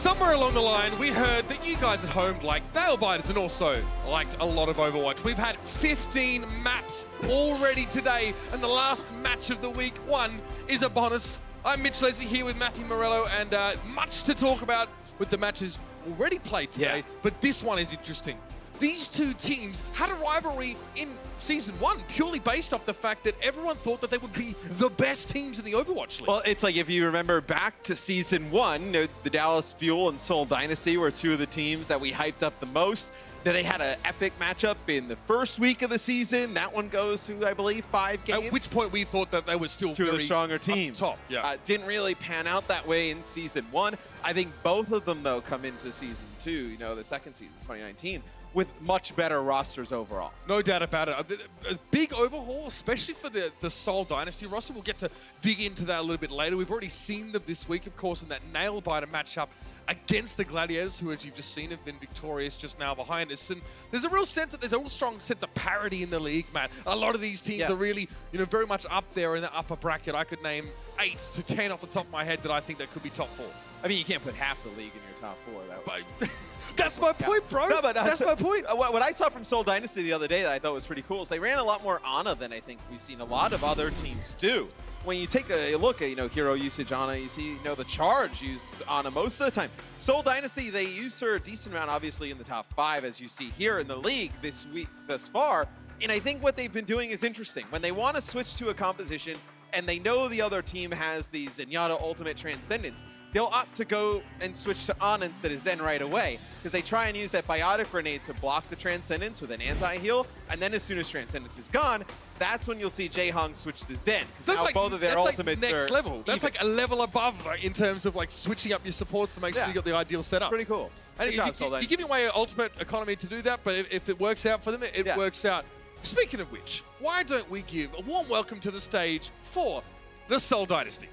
Somewhere along the line, we heard that you guys at home liked nail-biters and also liked a lot of Overwatch. We've had 15 maps already today, and the last match of the week one is a bonus. I'm Mitch Leslie here with Matthew Morello, and much to talk about with the matches already played today, but this one is interesting. These two teams had a rivalry in Season 1 purely based off the fact that everyone thought that they would be the best teams in the Overwatch League. Well, it's like if you remember back to Season 1, the Dallas Fuel and Seoul Dynasty were two of the teams that we hyped up the most. Now, they had an epic matchup in the first week of the season. That one goes to, I believe, 5 games. At which point we thought that they were still two of the stronger teams. Top. Yeah. Didn't really pan out that way in Season 1. I think both of them, though, come into Season 2, the second season, 2019, with much better rosters overall. No doubt about it. A big overhaul, especially for the Seoul Dynasty roster. We'll get to dig into that a little bit later. We've already seen them this week, of course, in that nail-biter matchup against the Gladiators, who, as you've just seen, have been victorious just now behind us. And there's a real sense that there's a real strong sense of parity in the league, Matt. A lot of these teams are really, very much up there in the upper bracket. I could name 8 to 10 off the top of my head that I think that could be top 4. I mean, you can't put half the league in your top 4. That's my point, bro. No, but, that's my point. What I saw from Seoul Dynasty the other day that I thought was pretty cool is they ran a lot more Ana than I think we've seen a lot of other teams do. When you take a look at, hero usage Ana, you see, the Charge used Ana most of the time. Seoul Dynasty, they used her a decent amount, obviously, in the top 5, as you see here in the league this week thus far. And I think what they've been doing is interesting. When they want to switch to a composition and they know the other team has the Zenyatta Ultimate Transcendence, they'll opt to go and switch to Ana instead of Zen right away, because they try and use that Biotic Grenade to block the Transcendence with an anti-heal, and then as soon as Transcendence is gone, that's when you'll see Jaehong switch to Zen, because now both of their ultimates next are level. That's like a level above in terms of switching up your supports to make sure you got the ideal setup. Pretty cool. And you're giving away your ultimate economy to do that, but if it works out for them, it works out. Speaking of which, why don't we give a warm welcome to the stage for the Seoul Dynasty.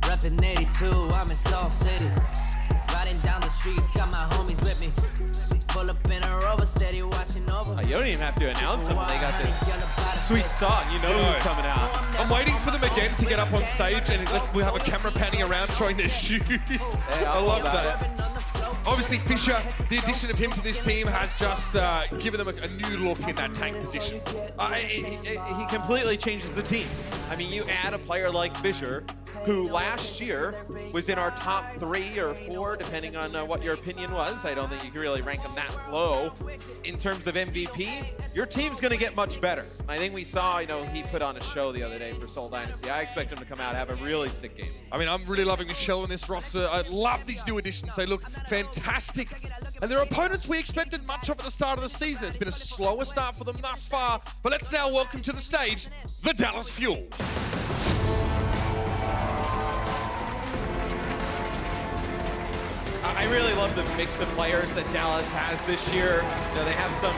Reppin' 82, I'm in Seoul City. Riding down the streets, got my homies with me. Pull up in a Rover, steady watching over. You don't even have to announce them when they got this sweet song. You know who's coming out. I'm waiting for them again to get up on stage, and we'll have a camera panning around showing their shoes. I love that. Obviously, Fisher, the addition of him to this team has just given them a new look in that tank position. He completely changes the team. I mean, you add a player like Fisher, who last year was in our top 3 or 4, depending on what your opinion was. I don't think you can really rank him that low. In terms of MVP, your team's going to get much better. I think we saw, he put on a show the other day for Seoul Dynasty. I expect him to come out and have a really sick game. I mean, I'm really loving Michelle in this roster. I love these new additions. They look fantastic. And their opponents we expected much of at the start of the season. It's been a slower start for them thus far. But let's now welcome to the stage, the Dallas Fuel. I really love the mix of players that Dallas has this year. They have some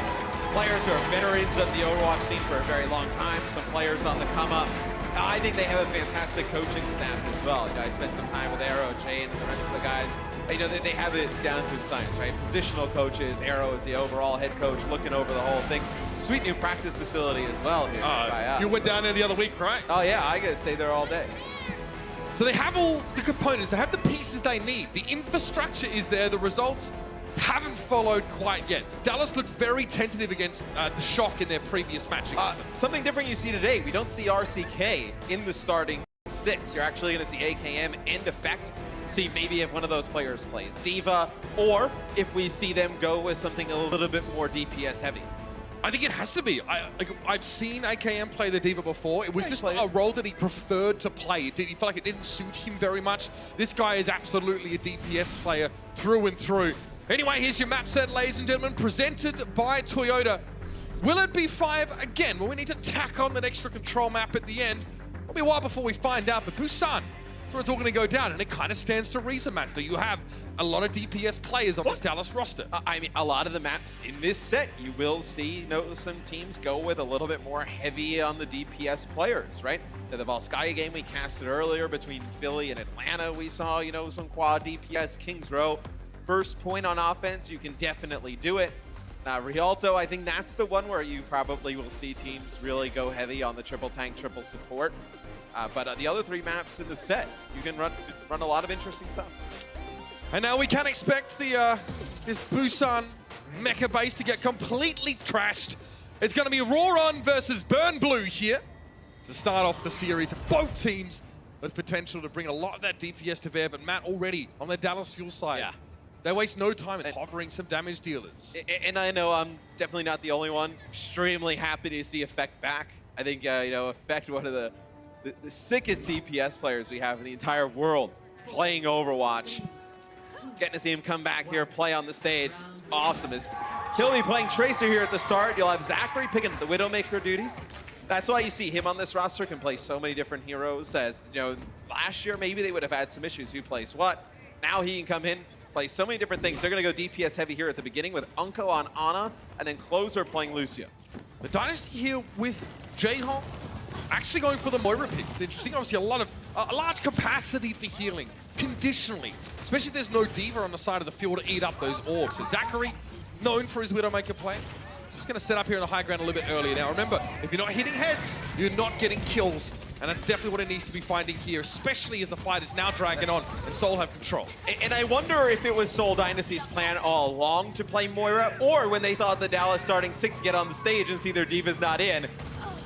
players who are veterans of the Overwatch scene for a very long time, some players on the come up. I think they have a fantastic coaching staff as well. I spent some time with Arrow, Jane, and the rest of the guys. They have it down to science, right? Positional coaches, Arrow is the overall head coach looking over the whole thing. Sweet new practice facility as well here. You went down there the other week, right? Oh yeah, I get to stay there all day. So they have all the components, they have the pieces they need. The infrastructure is there, the results haven't followed quite yet. Dallas looked very tentative against the Shock in their previous match against them. Something different you see today, we don't see RCK in the starting 6. You're actually going to see AKM and Effect. See maybe if one of those players plays Diva, or if we see them go with something a little bit more DPS heavy. I think it has to be. I've seen AKM play the Diva before. It was just a role that he preferred to play. He felt like it didn't suit him very much. This guy is absolutely a DPS player through and through. Anyway, here's your map set, ladies and gentlemen, presented by Toyota. Will it be 5 again? Well, we need to tack on that extra control map at the end. It'll be a while before we find out, but Busan, that's where it's all going to go down, and it kind of stands to reason, Matt, that you have a lot of DPS players on this Dallas roster. I mean, a lot of the maps in this set, you will see some teams go with a little bit more heavy on the DPS players, right? The Volskaya game we casted earlier between Philly and Atlanta, we saw, some quad DPS. Kings Row, first point on offense, you can definitely do it. Rialto, I think that's the one where you probably will see teams really go heavy on the triple tank, triple support. But the other 3 maps in the set, you can run a lot of interesting stuff. And now we can expect the this Busan mecha base to get completely trashed. It's going to be Roron versus Burn Blue here to start off the series. Both teams with potential to bring a lot of that DPS to bear, but Matt already on the Dallas Fuel side. Yeah. They waste no time in hovering some damage dealers. And I know I'm definitely not the only one. Extremely happy to see Effect back. I think, you know, Effect, one of the sickest DPS players we have in the entire world, playing Overwatch. Getting to see him come back here, play on the stage. Awesome. He'll be playing Tracer here at the start. You'll have Zachary picking the Widowmaker duties. That's why you see him on this roster, can play so many different heroes. As, you know, last year maybe they would have had some issues who plays what. Now he can come in, play so many different things. They're going to go DPS heavy here at the beginning with Unko on Ana, and then Closer playing Lucio. The Dynasty here with Jaehong actually going for the Moira pick. It's interesting. Obviously, a large capacity for healing, conditionally. Especially if there's no Diva on the side of the field to eat up those orbs. So Zachary, known for his Widowmaker play, just going to set up here on the high ground a little bit earlier. Now, remember, if you're not hitting heads, you're not getting kills. And that's definitely what it needs to be finding here, especially as the fight is now dragging on and Seoul have control. And I wonder if it was Seoul Dynasty's plan all along to play Moira, or when they saw the Dallas starting 6 get on the stage and see their Diva's not in,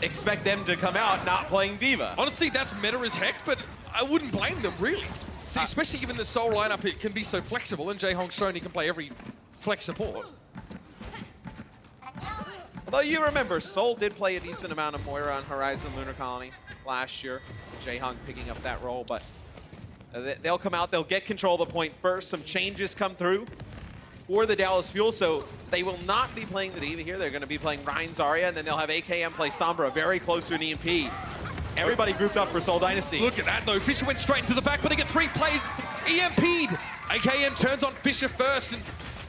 expect them to come out not playing Diva. Honestly, that's meta as heck, but I wouldn't blame them, really. See, especially given the Seoul lineup, it can be so flexible, and Jaehong's shown he can play every flex support. Although you remember, Seoul did play a decent amount of Moira on Horizon Lunar Colony last year. Jaehong picking up that role, but they'll come out, they'll get control of the point first. Some changes come through for the Dallas Fuel, so they will not be playing the Diva here. They're going to be playing Ryan Zarya, and then they'll have AKM play Sombra very close to an EMP. Everybody grouped up for Seoul Dynasty. Look at that, though. Fisher went straight into the back, but they get 3 plays. EMP'd. AKM turns on Fisher first, and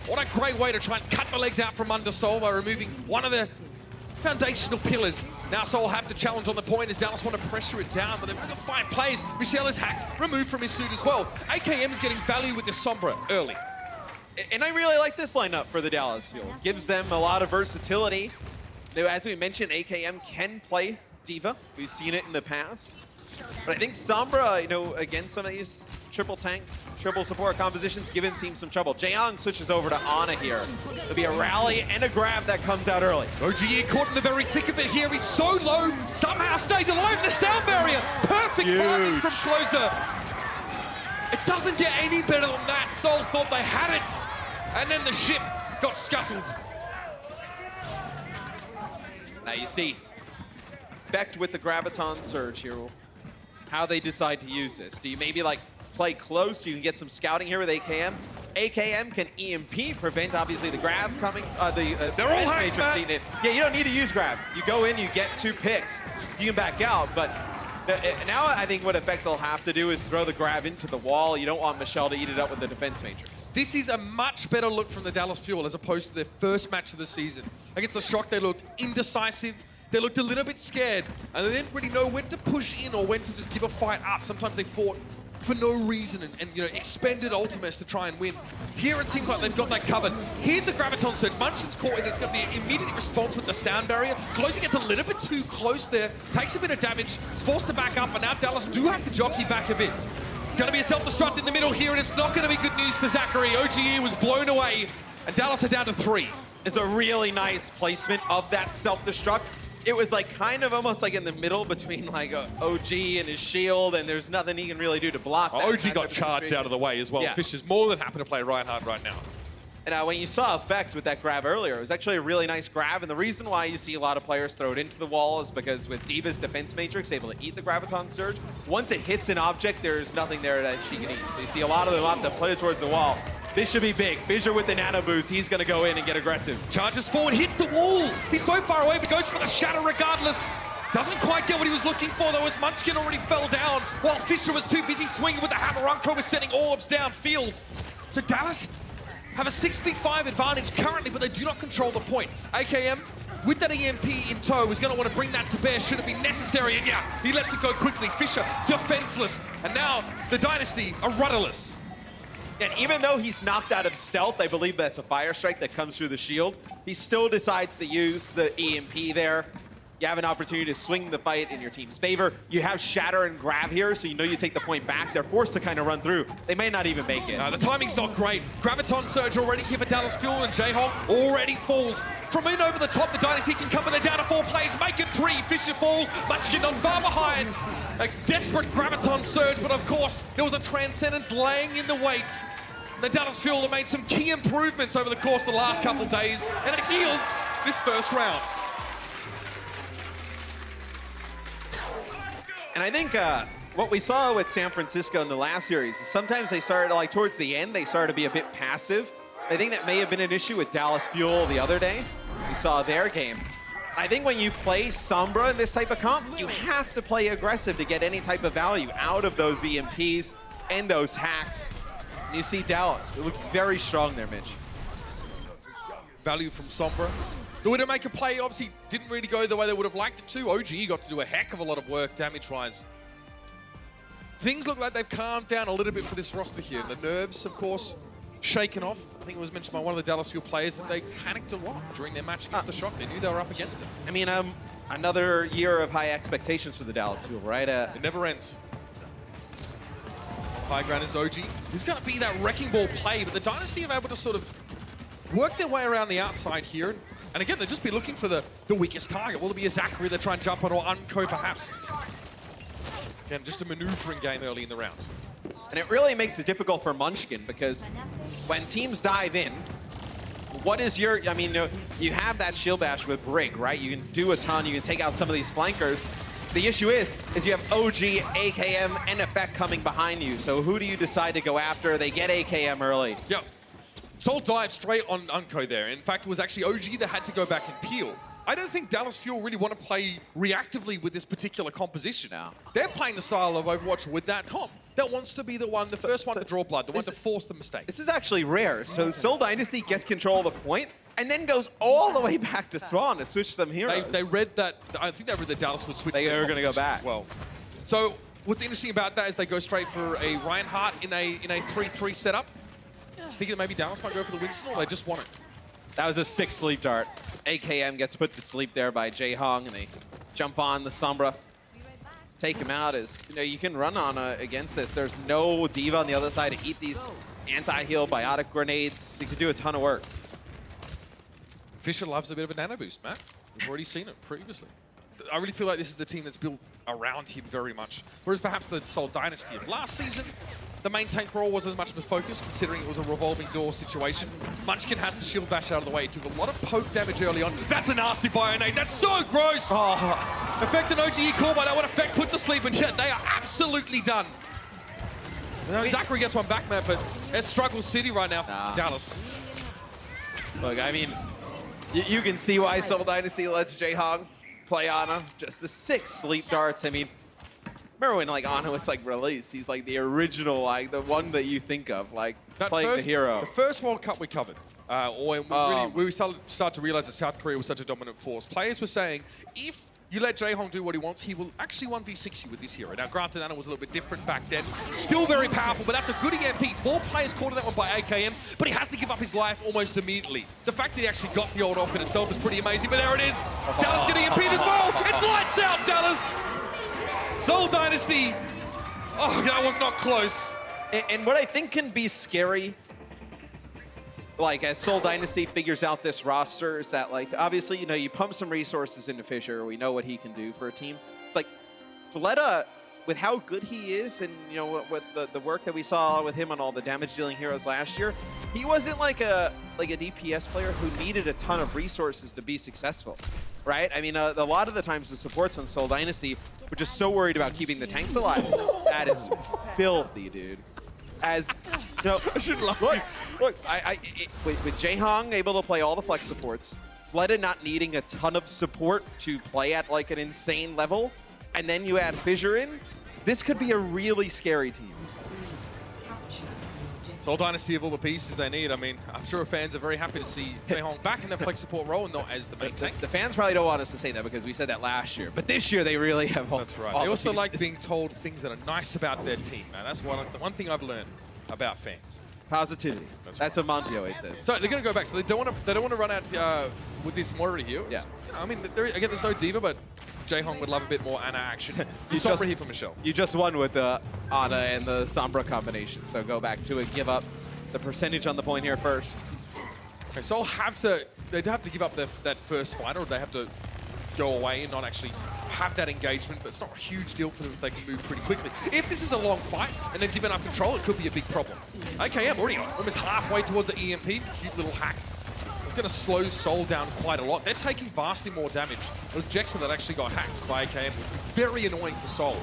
what a great way to try and cut the legs out from under Seoul by removing one of the foundational pillars. Now Seoul have to challenge on the point as Dallas want to pressure it down, but they've got 5 plays. Michelle is hacked, removed from his suit as well. AKM is getting value with the Sombra early. And I really like this lineup for the Dallas Fuel. Gives them a lot of versatility. Now, as we mentioned, AKM can play Diva. We've seen it in the past. But I think Sombra, you know, against some of these triple tank, triple support compositions, giving the team some trouble. Jaehong switches over to Ana here. There'll be a rally and a grab that comes out early. OGE caught in the very thick of it here. He's so low, somehow stays alive in the sound barrier. Perfect planting from Closer. It doesn't get any better than that. Seoul thought they had it, and then the ship got scuttled. Now you see Becht with the Graviton Surge here. How they decide to use this. Do you maybe like play close so you can get some scouting here with AKM? AKM can EMP prevent obviously the grab coming. They're all hacked, Matt. Yeah, you don't need to use grab. You go in, you get 2 picks. You can back out, but now I think what Effect they'll have to do is throw the grab into the wall. You don't want Michelle to eat it up with the defense matrix. This is a much better look from the Dallas Fuel as opposed to their first match of the season. Against the Shock, they looked indecisive. They looked a little bit scared, and they didn't really know when to push in or when to just give a fight up. Sometimes they fought for no reason and you know, expended ultimates to try and win. Here it seems like they've got that covered. Here's the Graviton Surge. Munchkin's caught in. It's going to be an immediate response with the sound barrier. Closer gets a little bit too close there. Takes a bit of damage. Is forced to back up, but now Dallas do have to jockey back a bit. Going to be a self-destruct in the middle here, and it's not going to be good news for Zachary. OGE was blown away, and Dallas are down to 3. It's a really nice placement of that self-destruct. It was like kind of almost like in the middle between like OG and his shield, and there's nothing he can really do to block that. OG got charged out of the way as well. Yeah. Fish is more than happy to play Reinhardt right now. And when you saw Effect with that grab earlier, it was actually a really nice grab, and the reason why you see a lot of players throw it into the wall is because with Diva's defense matrix able to eat the Graviton Surge, once it hits an object, there's nothing there that she can eat. So you see a lot of them opt to play towards the wall. This should be big. Fissure with the nano boost. He's going to go in and get aggressive. Charges forward, hits the wall. He's so far away, but goes for the shatter regardless. Doesn't quite get what he was looking for, though, as Munchkin already fell down, while Fisher was too busy swinging with the hammer. Unko was sending orbs downfield. So Dallas have a 6v5 advantage currently, but they do not control the point. AKM, with that EMP in tow, is going to want to bring that to bear should it be necessary. And yeah, he lets it go quickly. Fisher, defenseless. And now the Dynasty are rudderless. And even though he's knocked out of stealth, I believe that's a fire strike that comes through the shield, he still decides to use the EMP there. you have an opportunity to swing the fight in your team's favor. You have Shatter and Grab here, so you know you take the point back. They're forced to kind of run through. They may not even make it. The timing's not great. Graviton Surge already here for Dallas Fuel, and Jayhawk already falls. From in over the top, the Dynasty can come, but they're down to 4 players, make it 3. Fisher falls, Munchkin not far behind. A desperate Graviton Surge, but of course, there was a Transcendence laying in the wait. The Dallas Fuel have made some key improvements over the course of the last couple of days, and it yields this first round. And I think what we saw with San Francisco in the last series is sometimes they started, like towards the end, they started to be a bit passive. I think that may have been an issue with Dallas Fuel the other day. We saw their game. I think when you play Sombra in this type of comp, you have to play aggressive to get any type of value out of those EMPs and those hacks. And you see Dallas, it looked very strong there, Mitch. Value from Sombra. The Widowmaker play obviously didn't really go the way they would have liked it to. OG got to do a heck of a lot of work damage-wise. Things look like they've calmed down a little bit for this roster here. The nerves, of course, shaken off. I think it was mentioned by one of the Dallas Fuel players that they panicked a lot during their match against the Shock. They knew they were up against it. I mean, another year of high expectations for the Dallas Fuel, right? It never ends. High ground is OG. He's going to be that wrecking ball play, but the Dynasty have able to sort of work their way around the outside here. And again, they'll just be looking for the weakest target. Will it be a Zachary they try and jump on, or Unco perhaps? Again, just a maneuvering game early in the round. And it really makes it difficult for Munchkin because when teams dive in, what is your, I mean, you have that shield bash with Brig, right? You can do a ton, you can take out some of these flankers. The issue is you have OG, AKM, and Effect coming behind you. So who do you decide to go after? They get AKM early. Yep. Soul dived straight on Unco there. In fact, it was actually OG that had to go back and peel. I don't think Dallas Fuel really want to play reactively with this particular composition. No. They're playing the style of Overwatch with that comp. That wants to be the one, the first one to draw blood, the one to force the mistake. This is actually rare. So Seoul Dynasty gets control of the point and then goes all the way back to Swan to switch some heroes. They read that, I think they read that Dallas would switch. They are going to go back. As well. So what's interesting about that is they go straight for a Reinhardt in a 3-3 setup. Thinking that maybe Dallas might go for the Winston, or they just want it. That was a 6 sleep dart. AKM gets put to sleep there by Jaehong, and they jump on the Sombra. Take him out as, you can run on against this. There's no Diva on the other side to eat these anti-heal biotic grenades. You can do a ton of work. Fisher loves a bit of a nano boost, Matt. We've already seen it previously. I really feel like this is the team that's built around him very much. Whereas perhaps the Seoul Dynasty of last season, the main tank role wasn't as much of a focus, considering it was a revolving door situation. Munchkin has the shield bash out of the way. He took a lot of poke damage early on. That's a nasty Bionade. That's so gross! Oh. Effect and OGE call by that one. Effect put to sleep, and yet they are absolutely done. Zachary gets one back, man, but it's struggle city right now. Dallas. Look, I mean, you can see why Seoul Dynasty lets Jaehong play Ana. Just the 6 sleep darts. I mean, remember when Ana was released? He's like the original, the one that you think of, that playing the hero. The first World Cup we covered, we started to realize that South Korea was such a dominant force. Players were saying, if you let Jaehong do what he wants, he will actually 1v6 you with this hero. Now, granted, Ana was a little bit different back then. Still very powerful, but that's a good EMP. 4 players caught in that one by AKM, but he has to give up his life almost immediately. The fact that he actually got the ult off in itself is pretty amazing, but there it is. Dallas getting EMP'd as well. It's lights out, Dallas. Seoul Dynasty. Oh, that was not close. And what I think can be scary, as Seoul Dynasty figures out this roster, is that, obviously, you pump some resources into Fisher. We know what he can do for a team. It's Fleta, with how good he is and, with the work that we saw with him on all the damage-dealing heroes last year, he wasn't like a DPS player who needed a ton of resources to be successful, right? I mean, a lot of the times the supports on Seoul Dynasty were just so worried about keeping the tanks alive. That is filthy, dude. As I should look, with Jaehong able to play all the flex supports, Fleta not needing a ton of support to play at an insane level, and then you add Fissure in, this could be a really scary team. Seoul Dynasty have all the pieces they need. I mean, I'm sure fans are very happy to see Jaehong back in their flex support role and not as the main tank. The fans probably don't want us to say that because we said that last year, but this year they really have all. That's right. They also like being told things that are nice about their team, man. That's the one thing I've learned about fans. Positivity. That's what Monty always says. So they're going to go back. So they don't want to run out with this Moira here. Yeah. I mean, again, there's no Diva, but Jaehong would love a bit more Ana action. Sombra here for Michelle. You just won with the Ana and the Sombra combination, so go back to it. Give up the percentage on the point here first. Okay, Seoul they'd have to give up that first fight, or they have to go away and not actually have that engagement, but it's not a huge deal for them if they can move pretty quickly. If this is a long fight and they're giving up control, it could be a big problem. AKM already almost halfway towards the EMP. Cute little hack. It's going to slow Seoul down quite a lot. They're taking vastly more damage. It was Jackson that actually got hacked by AKM, which was very annoying for Seoul.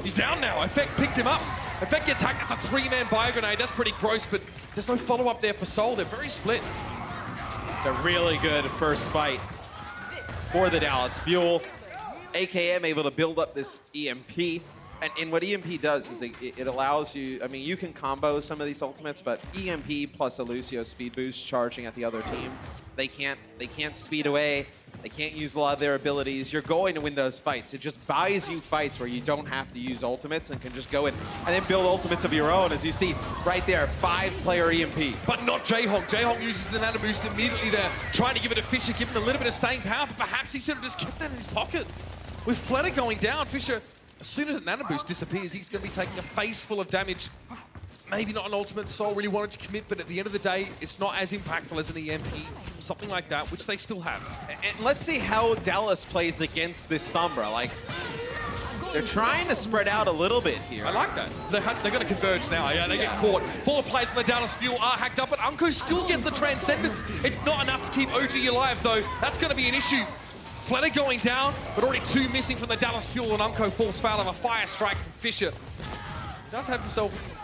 He's down now. Effect picked him up. Effect gets hacked. That's a 3-man bio grenade. That's pretty gross, but there's no follow-up there for Seoul. They're very split. It's a really good first fight for the Dallas Fuel. AKM able to build up this EMP. And what EMP does is it allows you, I mean, you can combo some of these ultimates, but EMP plus a Lucio speed boost charging at the other team, they can't speed away. They can't use a lot of their abilities. You're going to win those fights. It just buys you fights where you don't have to use ultimates and can just go in and then build ultimates of your own. As you see right there, 5-player EMP. But not Jaehong. Jaehong uses the nano boost immediately there, trying to give it to Fisher, give him a little bit of staying power, but perhaps he should have just kept that in his pocket. With Fleta going down, Fisher, as soon as the nano boost disappears, he's going to be taking a face full of damage. Maybe not an ultimate. Seoul really wanted to commit, but at the end of the day, it's not as impactful as an EMP, something like that, which they still have. And let's see how Dallas plays against this Sombra. Like, they're trying to spread out a little bit here. I like that. They're going to converge now. Yeah, they get caught. 4 players in the Dallas Fuel are hacked up, but Unko still gets the Transcendence. It's not enough to keep OG alive, though. That's going to be an issue. Fleta going down, but already 2 missing from the Dallas Fuel, and Unko falls foul of a fire strike from Fisher. He does have himself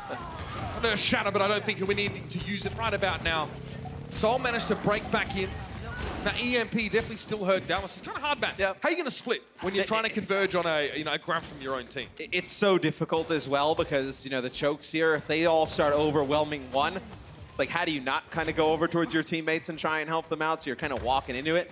a shatter, but I don't think we need to use it right about now. Seoul managed to break back in. Now EMP definitely still hurt Dallas. It's kind of hard, Matt. Yep. How are you going to split when you're trying to converge on a grab from your own team? It's so difficult as well because, the chokes here, if they all start overwhelming one, it's like, how do you not kind of go over towards your teammates and try and help them out? So you're kind of walking into it.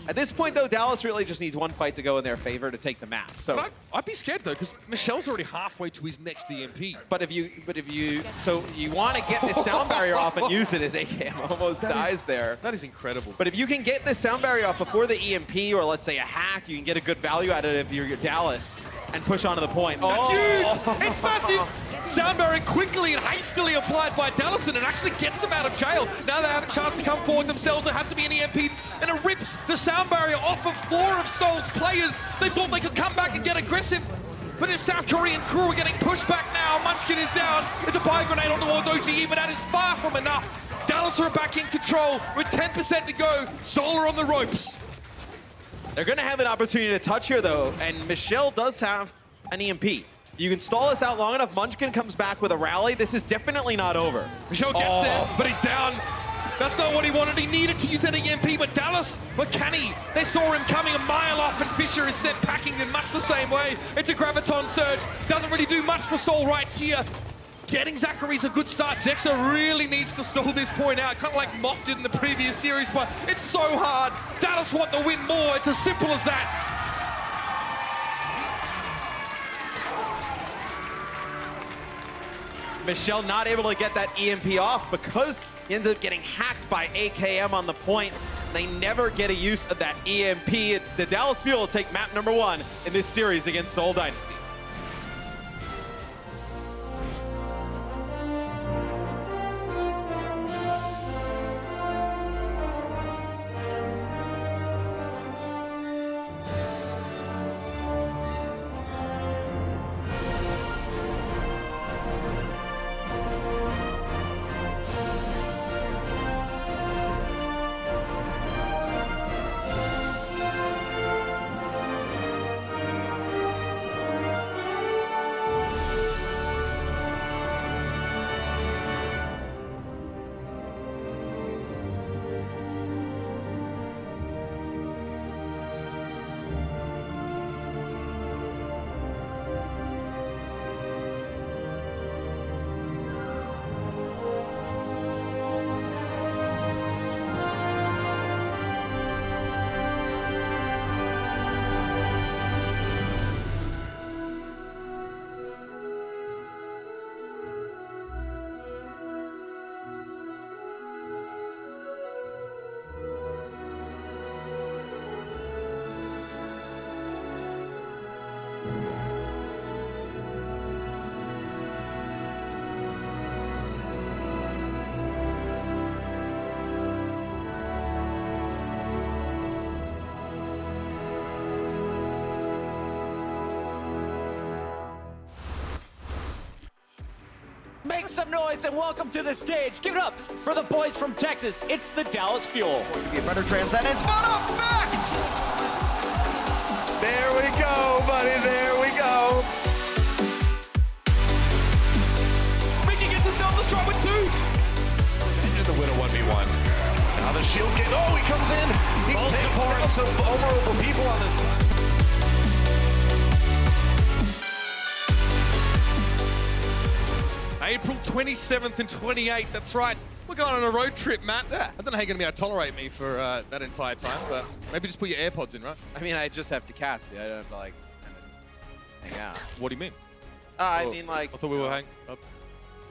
At this point, though, Dallas really just needs one fight to go in their favor to take the map. So I'd be scared though, because Michelle's already halfway to his next EMP. But you want to get this sound barrier off and use it as AKM almost dies there. That is incredible. But if you can get this sound barrier off before the EMP or let's say a hack, you can get a good value out of it if you're Dallas and push onto the point. That's huge! It's massive! Sound barrier quickly and hastily applied by Dallas, and it actually gets them out of jail. Now they have a chance to come forward themselves. There has to be an EMP, and it rips the sound barrier off of 4 of Seoul's players. They thought they could come back and get aggressive, but this South Korean crew are getting pushed back now. Munchkin is down. It's a bio grenade on towards OGE, but that is far from enough. Dallas are back in control with 10% to go. Seoul are on the ropes. They're going to have an opportunity to touch here, though, and Michelle does have an EMP. You can stall this out long enough. Munchkin comes back with a rally. This is definitely not over. Michelle gets there, but he's down. That's not what he wanted. He needed to use that EMP, but Dallas were canny. They saw him coming a mile off, and Fisher is sent packing in much the same way. It's a Graviton Surge. Doesn't really do much for Seoul right here. Getting Zachary's a good start. Jexa really needs to stall this point out, kind of like Mock did in the previous series, but it's so hard. Dallas want the win more. It's as simple as that. Michelle not able to get that EMP off because he ends up getting hacked by AKM on the point. They never get a use of that EMP. It's the Dallas Fuel to take map number 1 in this series against Seoul Dynasty. Make some noise and welcome to the stage. Give it up for the boys from Texas. It's the Dallas Fuel. Going to be a better transcendence, but effect! There we go, buddy, there we go. Making it to self-destruct with 2. This is the winner 1v1. Now the shield get, oh, he comes in. He takes out some vulnerable people on this. April 27th and 28th, that's right. We're going on a road trip, Matt. Yeah. I don't know how you're going to be able to tolerate me for that entire time, but maybe just put your AirPods in, right? I mean, I just have to cast it. I don't have to, like, kind of hang out. What do you mean? I mean, like... I thought we were hanging up.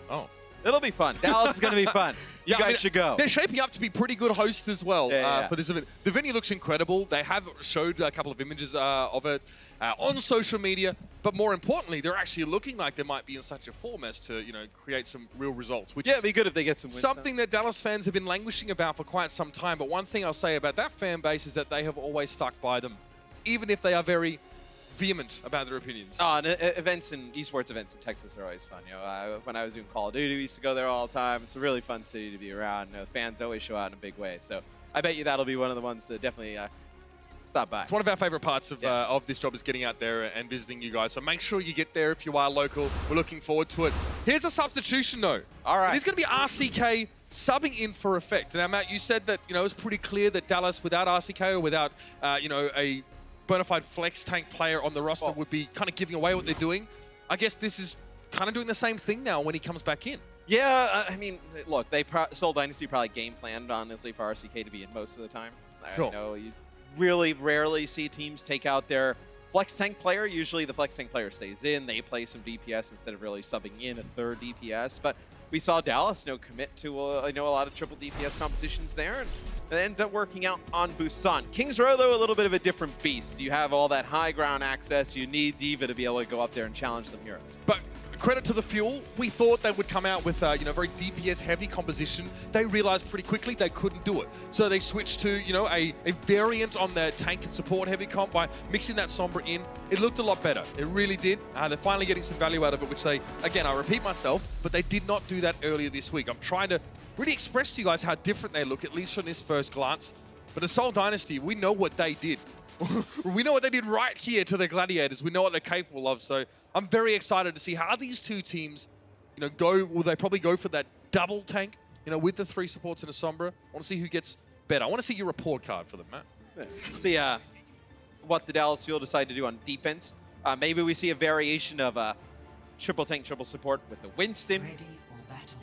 Oh. It'll be fun. Dallas is going to be fun. You guys should go. They're shaping up to be pretty good hosts as well Yeah. for this event. The venue looks incredible. They have showed a couple of images of it on social media, but more importantly, they're actually looking like they might be in such a form as to, you know, create some real results. Which Yeah, is it'd be good if they get some wins. something that Dallas fans have been languishing about for quite some time. But one thing I'll say about that fan base is that they have always stuck by them, even if they are very vehement about their opinions. And events and esports events in Texas are always fun. You know, when I was doing Call of Duty, we used to go there all the time. It's a really fun city to be around. You know, fans always show out in a big way. So I bet you that'll be one of the ones that definitely stop by. It's one of our favorite parts of this job is getting out there and visiting you guys. So make sure you get there if you are local. We're looking forward to it. Here's a substitution, though. All right. It's going to be RCK subbing in for Effect. Now, Matt, you said that, you know, it was pretty clear that Dallas, without RCK or without, you know, a bona fide flex tank player on the roster would be kind of giving away what they're doing. I guess this is kind of doing the same thing now when he comes back in. Yeah, I mean, look, Seoul Dynasty probably game planned, honestly, for RCK to be in most of the time. Sure. I know you really rarely see teams take out their flex tank player. Usually the flex tank player stays in. They play some DPS instead of really subbing in a third DPS. But we saw Dallas, you know, commit to a lot of triple DPS competitions there, and it ended up working out on Busan. Kings Row, though, a little bit of a different beast. You have all that high ground access. You need D.Va to be able to go up there and challenge some heroes. But credit to the Fuel, we thought they would come out with you know, very DPS heavy composition. They realized pretty quickly they couldn't do it. So they switched to, you know, a variant on their tank and support heavy comp by mixing that Sombra in. It looked a lot better. It really did. They're finally getting some value out of it, which they, again, I repeat myself, but they did not do that earlier this week. I'm trying to really express to you guys how different they look, at least from this first glance. But the Seoul Dynasty, we know what they did. We know what they did right here to the Gladiators. We know what they're capable of. So I'm very excited to see how these two teams, you know, go. Will they probably go for that double tank, you know, with the 3 supports and a Sombra? I want to see who gets better. I want to see your report card for them, Matt. Yeah. See what the Dallas Fuel decide to do on defense. Maybe we see a variation of a triple tank, triple support with the Winston. Ready for battle.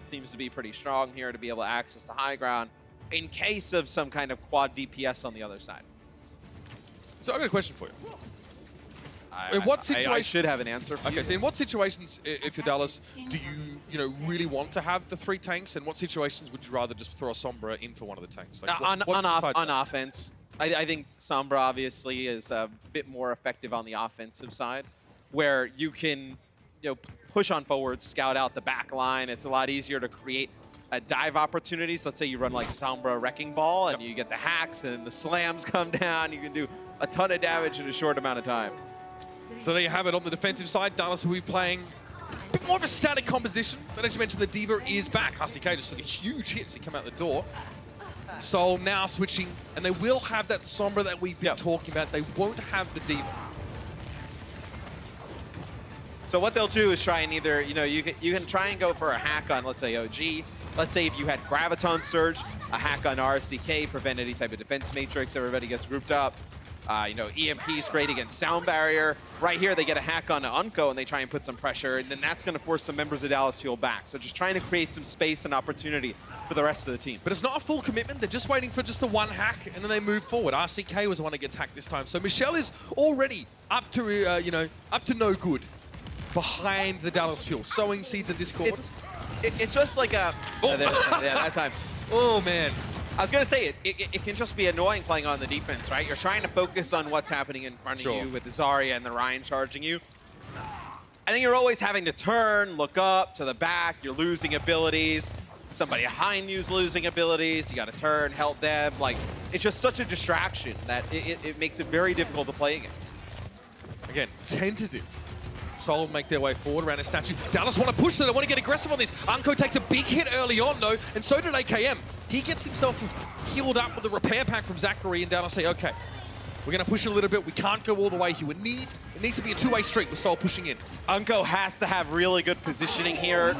Seems to be pretty strong here to be able to access the high ground in case of some kind of quad DPS on the other side. So I got a question for you. In what situation? I should have an answer for you. Okay, so in what situations, if you're Dallas, do you know, really want to have the 3 tanks? And what situations would you rather just throw a Sombra in for one of the tanks? Like, on offense, I think Sombra obviously is a bit more effective on the offensive side, where you can, you know, push on forward, scout out the back line. It's a lot easier to create dive opportunities. Let's say you run like Sombra Wrecking Ball and you get the hacks and the slams come down. You can do a ton of damage in a short amount of time. So there you have it on the defensive side. Dallas will be playing a bit more of a static composition. But as you mentioned, the D.Va is back. RCK just took a huge hit as he came out the door. Seoul now switching, and they will have that Sombra that we've been talking about. They won't have the D.Va. So what they'll do is try and either, you know, you can try and go for a hack on, let's say, OG. Let's say if you had Graviton Surge, a hack on RSDK, prevent any type of defense matrix, everybody gets grouped up. You know, EMP is great against Sound Barrier. Right here, they get a hack on Unco and they try and put some pressure, and then that's going to force some members of Dallas Fuel back. So just trying to create some space and opportunity for the rest of the team. But it's not a full commitment. They're just waiting for just the one hack, and then they move forward. RCK was the one that gets hacked this time. So Michelle is already up to, you know, up to no good behind the Dallas Fuel. Sowing seeds of discord. It's just like a... Oh. Yeah, that time. Oh, man. I was going to say, it can just be annoying playing on the defense, right? You're trying to focus on what's happening in front of you with the Zarya and the Ryan charging you. I think you're always having to turn, look up, to the back. You're losing abilities. Somebody behind you's losing abilities. You got to turn, help them. Like, it's just such a distraction that it makes it very difficult to play against. Again, tentative Seoul make their way forward around a statue. Dallas want to push, so they want to get aggressive on this. Unco takes a big hit early on, though, and so did AKM. He gets himself healed up with a repair pack from Zachary, and Dallas say, okay, we're going to push it a little bit. We can't go all the way here. It needs to be a two-way street with Seoul pushing in. Unco has to have really good positioning here,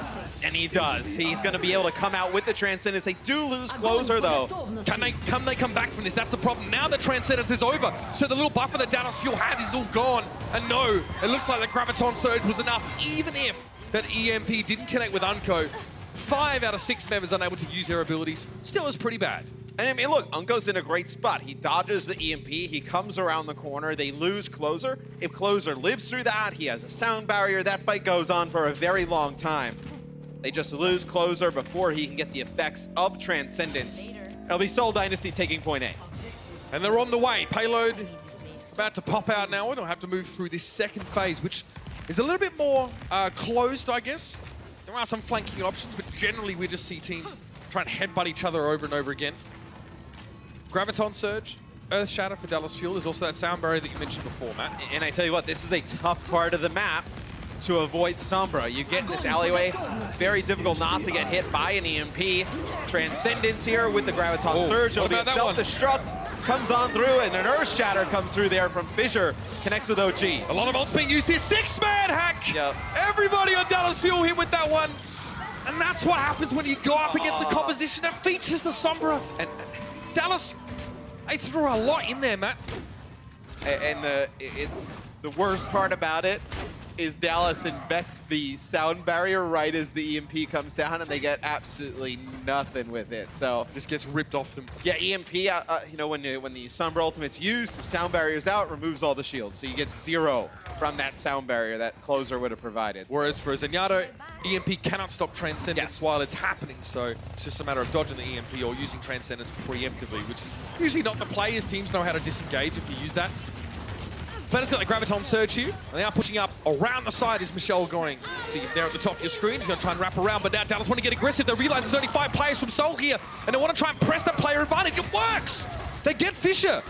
and he does. He's going to be able to come out with the Transcendence. They do lose Closer, though. Can they come back from this? That's the problem. Now the Transcendence is over, so the little buffer that Dallas Fuel had is all gone. And no, it looks like the Graviton Surge was enough, even if that EMP didn't connect with Unco. 5 out of 6 members unable to use their abilities. Still is pretty bad. And I mean, look, Unco's in a great spot. He dodges the EMP, he comes around the corner, they lose Closer. If Closer lives through that, he has a sound barrier. That fight goes on for a very long time. They just lose Closer before he can get the effects of Transcendence. It'll be Seoul Dynasty taking point A. And they're on the way. Payload about to pop out now. We don't have to move through this second phase, which is a little bit more closed, I guess. There are some flanking options, but generally we just see teams try and headbutt each other over and over again. Graviton Surge, Earth Shatter for Dallas Fuel. There's also that sound barrier that you mentioned before, Matt. And I tell you what, this is a tough part of the map to avoid Sombra. You get in this alleyway, very difficult not to get hit by an EMP. Transcendence here with the Graviton Surge. It'll be a self-destruct, comes on through, and an Earth Shatter comes through there from Fissure, connects with OG. A lot of ults being used here. 6-man hack! Yep. Everybody on Dallas Fuel hit with that one. And that's what happens when you go up against the composition that features the Sombra. And Dallas, they threw a lot in there, Matt. And it's the worst part about it is Dallas invests the sound barrier right as the EMP comes down, and they get absolutely nothing with it. So Just gets ripped off them. yeah, EMP. You know, when the Sombra ultimate's used, if sound barrier's out, removes all the shields, so you get 0 from that sound barrier that Closer would have provided. Whereas for Zenyatta, EMP cannot stop Transcendence while it's happening, so it's just a matter of dodging the EMP or using Transcendence preemptively, which is usually not the play, as teams know how to disengage if you use that. Planet's got the Graviton Surge here, and they are pushing up around the side. Is Michelle going? See if they're at the top of your screen. He's going to try and wrap around, but now Dallas want to get aggressive. They realize there's only 5 players from Seoul here, and they want to try and press that player advantage. It works! They get Fissure,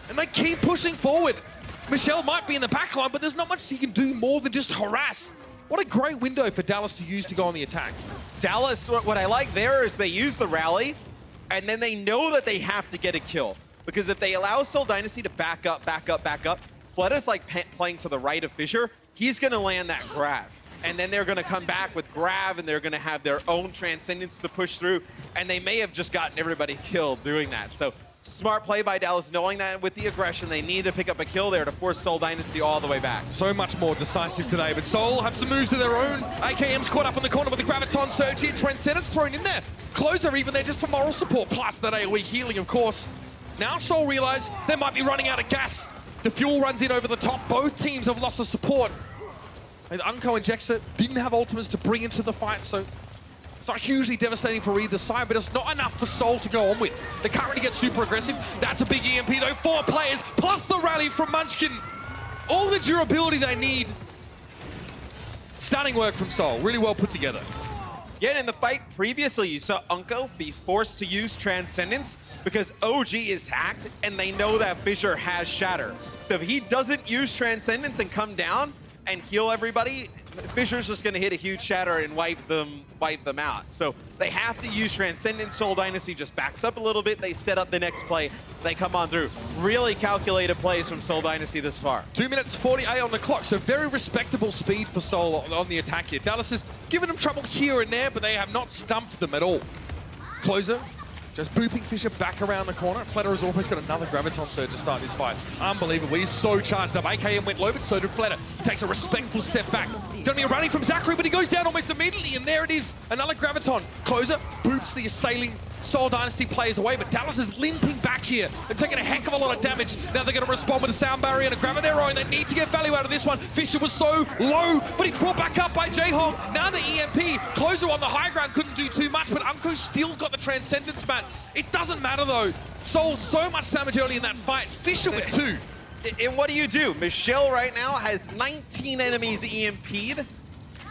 and they keep pushing forward. Michelle might be in the back line, but there's not much he can do more than just harass. What a great window for Dallas to use to go on the attack. Dallas, what I like there is they use the rally, and then they know that they have to get a kill. Because if they allow Seoul Dynasty to back up, Fletta's like playing to the right of Fissure, he's going to land that grab. And then they're going to come back with grab, and they're going to have their own Transcendence to push through, and they may have just gotten everybody killed doing that. So smart play by Dallas, knowing that with the aggression, they need to pick up a kill there to force Seoul Dynasty all the way back. So much more decisive today, but Seoul have some moves of their own. AKM's caught up in the corner with the Graviton Surge here. Transcendence thrown in there. Closer even there just for moral support, plus that AoE healing, of course. Now Seoul realize they might be running out of gas. The fuel runs in over the top. Both teams have lost the support. And Unco injects it, didn't have ultimates to bring into the fight, so it's not hugely devastating for either side, but it's not enough for Seoul to go on with. They can't really get super aggressive. That's a big EMP though. 4 players, plus the rally from Munchkin. All the durability they need. Stunning work from Seoul, really well put together. Yet in the fight previously, you saw Unco be forced to use Transcendence because OG is hacked, and they know that Fissure has Shatter. So if he doesn't use Transcendence and come down and heal everybody, Fissure's just going to hit a huge Shatter and wipe them out. So they have to use Transcendence. Seoul Dynasty just backs up a little bit. They set up the next play. They come on through. Really calculated plays from Seoul Dynasty this far. 2 minutes 48 on the clock, so very respectable speed for Seoul on the attack here. Dallas has given them trouble here and there, but they have not stumped them at all. Closer, just booping Fissure back around the corner. Fleta has almost got another Graviton Surge to start this fight. Unbelievable. He's so charged up. AKM went low, but so did Fleta. He takes a respectful step back. Gonna be a running from Zachary, but he goes down almost immediately, and there it is. Another Graviton. Closer boops the assailing Seoul Dynasty players away, but Dallas is limping back here and taking a heck of a lot of damage. Now they're going to respond with a sound barrier and a grab of their own. They need to get value out of this one. Fissure was so low, but he's brought back up by J-Hog. Now the EMP. Closer on the high ground couldn't do too much, but Unco still got the Transcendence, man. It doesn't matter though. Seoul so much damage early in that fight. Fissure with 2. And what do? Michelle right now has 19 enemies EMP'd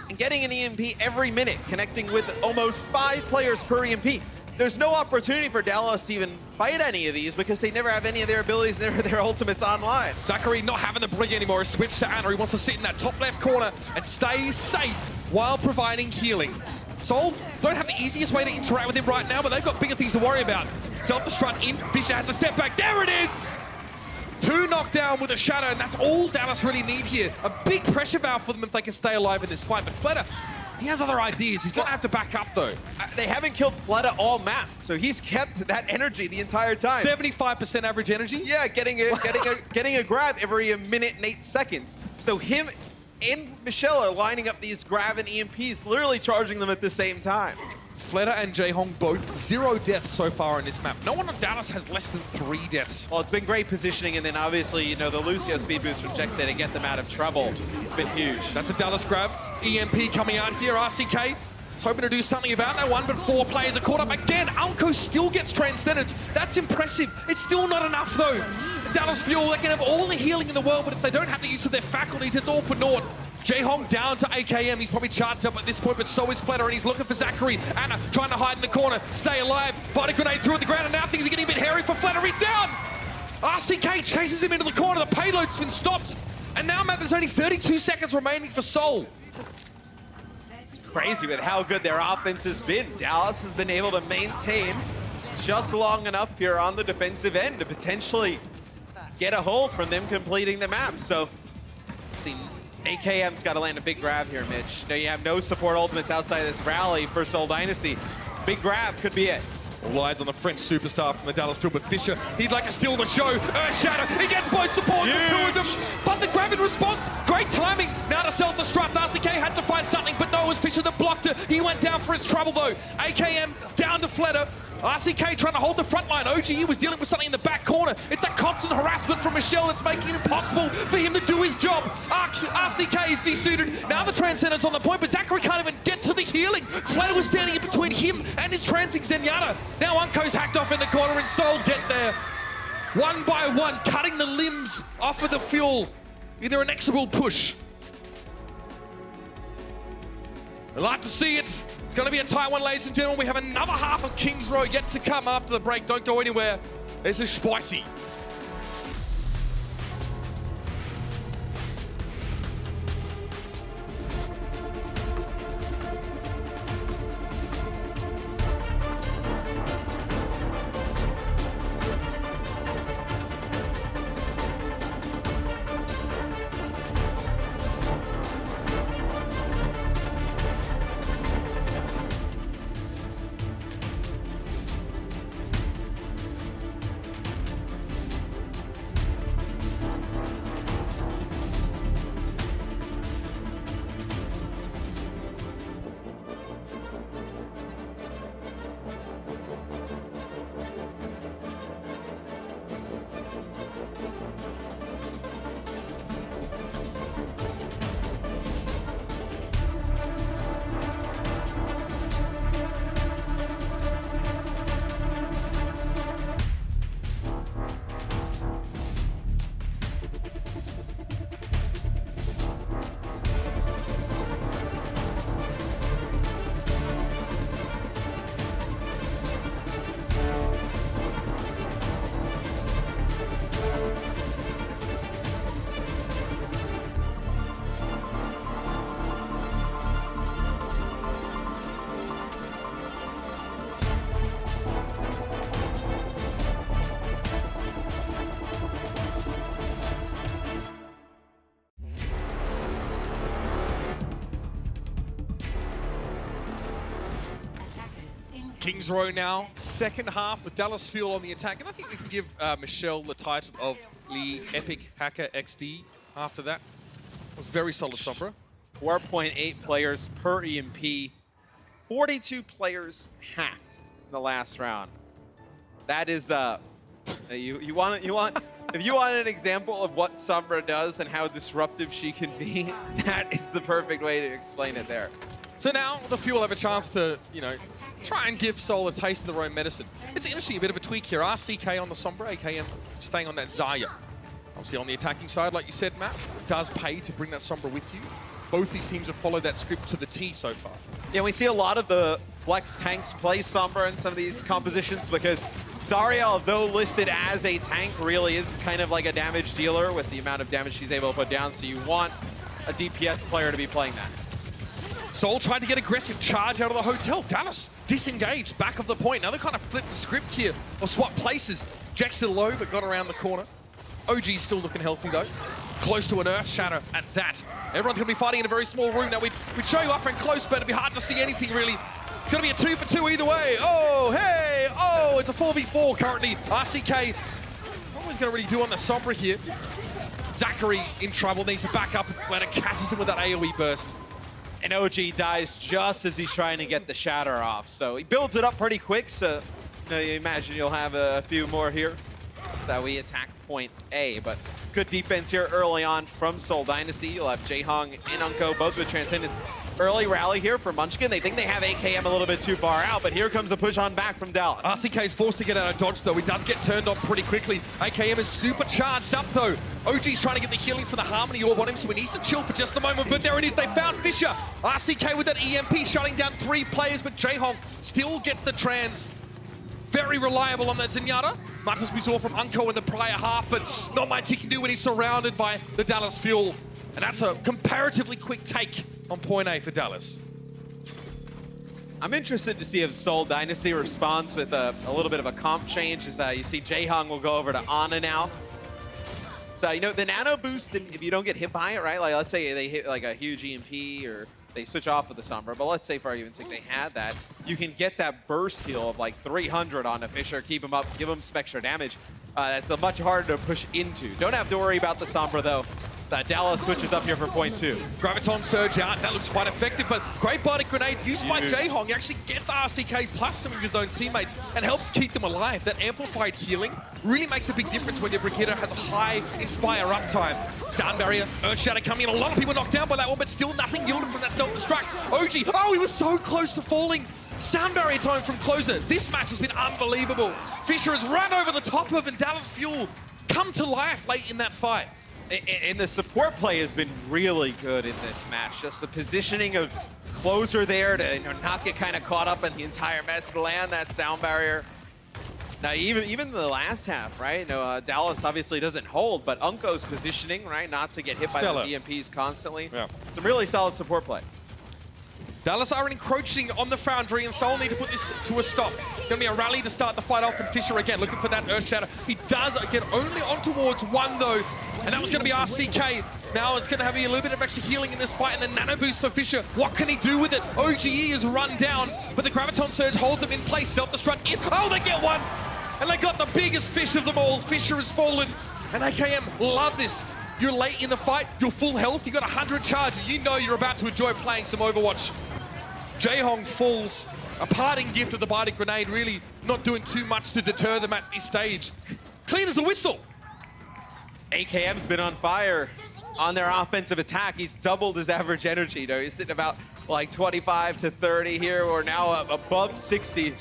and getting an EMP every minute, connecting with almost 5 players per EMP. there's no opportunity for Dallas to even fight any of these because they never have any of their abilities, their ultimates online. Zachary not having the brig anymore. A switch to Anna. He wants to sit in that top left corner and stay safe while providing healing. Seoul don't have the easiest way to interact with him right now, but they've got bigger things to worry about. Self-destruct in. Fisher has to step back. There it is! 2 knockdown with a shadow, and that's all Dallas really need here. A big pressure valve for them if they can stay alive in this fight. But Fleta, he has other ideas. He's going to have to back up, though. They haven't killed Fleta all map, so he's kept that energy the entire time. 75% average energy? Yeah, getting a grab every minute and 8 seconds. So him and Michelle are lining up these grab and EMPs, literally charging them at the same time. Fleta and Jaehong both 0 deaths so far in this map. No one on Dallas has less than 3 deaths. Well, it's been great positioning, and then obviously, you know, the Lucio speed boost from Jexter to get them out of trouble. It's been huge. That's a Dallas grab. EMP coming out here. RCK is hoping to do something about that one, but 4 players are caught up again. Unko still gets Transcendence. That's impressive. It's still not enough, though. Dallas Fuel, they can have all the healing in the world, but if they don't have the use of their faculties, it's all for naught. Jaehong down to AKM. He's probably charged up at this point, but so is Fleta, and he's looking for Zachary. Anna trying to hide in the corner, stay alive. Body grenade through at the ground, and now things are getting a bit hairy for Fleta. He's down! RCK chases him into the corner. The payload's been stopped. And now, Matt, there's only 32 seconds remaining for Seoul. It's crazy with how good their offense has been. Dallas has been able to maintain just long enough here on the defensive end to potentially get a hold from them completing the map. So, see, AKM's got to land a big grab here, Mitch. Now you have no support ultimates outside of this rally for Seoul Dynasty. Big grab could be it. All eyes on the French superstar from the Dallas field, but Fisher, he'd like to steal the show. Shadow, he gets both support, the 2 of them. But the grab in response, great timing. Now to self-destruct. RCK had to find something, but no, it was Fisher that blocked it. He went down for his trouble, though. AKM down to Fleta. RCK trying to hold the front line. OGE was dealing with something in the back corner. It's that constant harassment from Michelle that's making it impossible for him to do his job. RCK is desuited. Now the Transcendence on the point, but Zachary can't even get to the healing. Fleta was standing in between him and his Transing Zenyatta. Now Unko's hacked off in the corner, and Seoul get there. 1 by 1, cutting the limbs off of the fuel in their inexorable push. I'd like to see it. It's going to be a tight one, ladies and gentlemen. We have another half of Kings Row yet to come after the break. Don't go anywhere. This is spicy. Kings Row now, second half with Dallas Fuel on the attack. And I think we can give Michelle the title of the Epic Hacker XD after that. It was very solid, Sombra. 4.8 players per EMP. 42 players hacked in the last round. That is, if you want an example of what Sombra does and how disruptive she can be, that is the perfect way to explain it there. So now the Fuel have a chance to, you know, try and give Seoul a taste of their own medicine. It's interesting, a bit of a tweak here. RCK on the Sombra, AKM staying on that Zarya. Obviously on the attacking side, like you said, Matt, it does pay to bring that Sombra with you. Both these teams have followed that script to the T so far. Yeah, we see a lot of the flex tanks play Sombra in some of these compositions, because Zariel, though listed as a tank, really is kind of like a damage dealer with the amount of damage she's able to put down, so you want a DPS player to be playing that. Seoul tried to get aggressive, charge out of the hotel. Dallas disengaged, back of the point. Now they kind of flipped the script here, or swap places. Jack's still low, but got around the corner. OG's still looking healthy though. Close to an Earth Shatter at that. Everyone's gonna be fighting in a very small room. Now we'd show you up and close, but it'd be hard to see anything really. It's gonna be a 2 for 2 either way. Oh, hey, oh, it's a 4v4 currently. RCK, what was gonna really do on the Sombra here? Zachary in trouble, needs to back up and Flatter catches him with that AoE burst. And OG dies just as he's trying to get the shatter off. So he builds it up pretty quick, so you imagine you'll have a few more here. That we attack point A, but good defense here early on from Seoul Dynasty. You'll have Jaehong and Unko both with Transcendence. Early rally here for Munchkin. They think they have AKM a little bit too far out, but here comes a push on back from Dallas. RCK is forced to get out of dodge though. He does get turned off pretty quickly. AKM is super charged up though. OG's trying to get the healing for the Harmony orb on him, so he needs to chill for just a moment, but there it is. They found Fisher. RCK with that EMP shutting down 3 players, but Jaehong still gets the trans. Very reliable on that Zenyatta, much as we saw from Unko in the prior half, but not much he can do when he's surrounded by the Dallas Fuel. And that's a comparatively quick take on point A for Dallas. I'm interested to see if Seoul Dynasty responds with a little bit of a comp change, as you see Jaehong will go over to Ana now. So, you know, the nano boost, if you don't get hit by it, right? Like, let's say they hit like a huge EMP or they switch off with the Sombra, but let's say for argument's sake they had that, you can get that burst heal of like 300 on a Fisher, keep him up, give him some extra damage. That's a much harder to push into. Don't have to worry about the Sombra though. Dallas switches up here for point 2. Graviton Surge out, that looks quite effective, but great body grenade used by Jaehong. He actually gets RCK plus some of his own teammates and helps keep them alive. That amplified healing really makes a big difference when your Brigitte has a high Inspire uptime. Sound Barrier, Earth Shatter coming in. A lot of people knocked down by that one, but still nothing yielded from that self-destruct. OG, oh, he was so close to falling. Sound Barrier time from Closer. This match has been unbelievable. Fisher has run over the top of, and Dallas Fuel come to life late in that fight. And the support play has been really good in this match. Just the positioning of Closer there to not get kind of caught up in the entire mess, land that Sound Barrier. Now, even the last half, right? Dallas obviously doesn't hold, but Unko's positioning, right? Not to get hit by the EMPs constantly. Yeah. Some really solid support play. Dallas are encroaching on the Foundry, and Seoul need to put this to a stop. Gonna be a rally to start the fight off, and Fisher again looking for that Earth Shatter. He does get only on towards 1 though, and that was gonna be RCK. Now it's gonna have a little bit of extra healing in this fight, and the nano boost for Fisher. What can he do with it? OGE is run down, but the Graviton Surge holds him in place. Self-destruct in. Oh, they get one! And they got the biggest fish of them all. Fisher has fallen, and AKM love this. You're late in the fight, you're full health, you got 100 charges. You know you're about to enjoy playing some Overwatch. Jaehong falls, a parting gift of the Biting Grenade, really not doing too much to deter them at this stage. Clean as a whistle. AKM's been on fire on their offensive attack. He's doubled his average energy. He's sitting about like 25 to 30 here, or now above 60%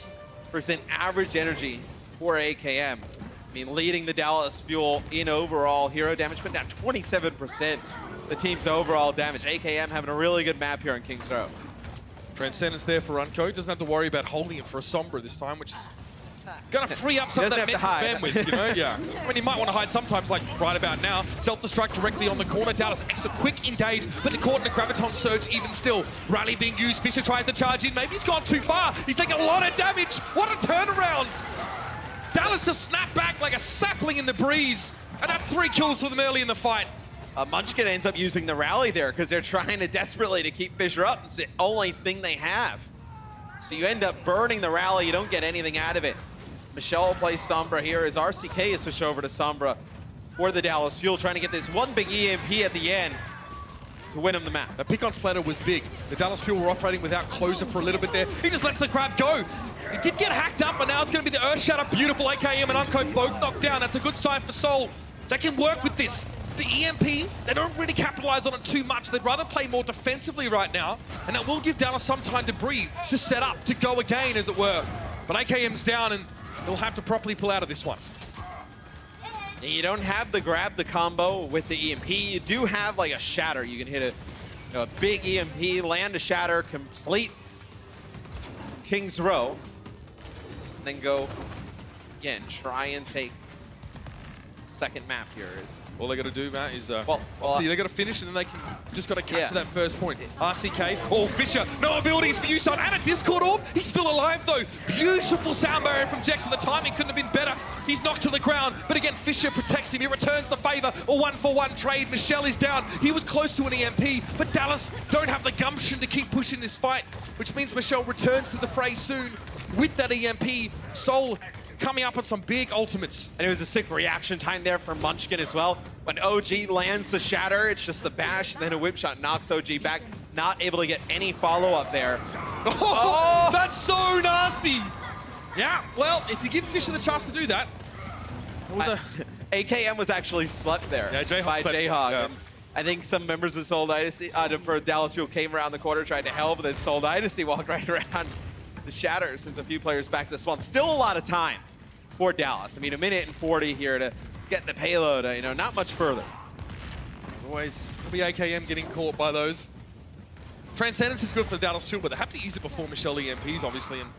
average energy for AKM. I mean, leading the Dallas Fuel in overall hero damage, but down 27% the team's overall damage. AKM having a really good map here on King's Row. Transcendence there for Unko. Doesn't have to worry about holding it for a Sombra this time, which is gonna free up some of that mental bandwidth, you know? Yeah. I mean, you might want to hide sometimes, like right about now. Self-destruct directly on the corner. Dallas extra quick engage, but they're caught in a Graviton Surge even still. Rally being used. Fisher tries to charge in. Maybe he's gone too far. He's taking a lot of damage. What a turnaround! Dallas just snapped back like a sapling in the breeze, and that's 3 kills for them early in the fight. Munchkin ends up using the rally there because they're trying to desperately to keep Fisher up. It's the only thing they have. So you end up burning the rally. You don't get anything out of it. Michelle plays Sombra here as RCK is switched over to Sombra for the Dallas Fuel, trying to get this one big EMP at the end to win him the map. The pick on Flatter was big. The Dallas Fuel were operating without Closer for a little bit there. He just lets the crowd go. He did get hacked up, but now it's going to be the Earth Shatter. Beautiful. AKM and Unko both knocked down. That's a good sign for Seoul. They can work with this. The EMP, they don't really capitalize on it too much. They'd rather play more defensively right now, and that will give Dallas some time to breathe, to set up, to go again, as it were. But AKM's down, and they'll have to properly pull out of this one. You don't have the grab the combo with the EMP. You do have like a shatter. You can hit a big EMP, land a shatter, complete King's Row, and then go again, try and take second map here. All they got to do, Matt, is well, obviously they got to finish, and then they can just got to capture yeah. that first point. RCK, oh, Fisher, no abilities for Busan, and a Discord Orb. He's still alive, though. Beautiful sound barrier from Jex, and the timing couldn't have been better. He's knocked to the ground, but again, Fisher protects him. He returns the favor. A 1-for-1 trade. Michelle is down. He was close to an EMP, but Dallas don't have the gumption to keep pushing this fight, which means Michelle returns to the fray soon with that EMP. Seoul coming up on some big ultimates. And it was a sick reaction time there for Munchkin as well. When OG lands the shatter, it's just the bash, and then a whip shot knocks OG back. Not able to get any follow-up there. Oh, that's so nasty. Yeah, well, if you give Fisher the chance to do that. AKM was actually slept there by Jayhawk. Yeah. And I think some members of Seoul Dynasty, for Dallas Fuel, came around the corner, tried to help, but then Seoul Dynasty walked right around the shatter since a few players back to spawn. Still a lot of time for Dallas. I mean, 1:40 here to get the payload, you know, not much further. As always, it'll be AKM getting caught by those. Transcendence is good for the Dallas Fuel, but they have to use it before Michelle EMPs, obviously. And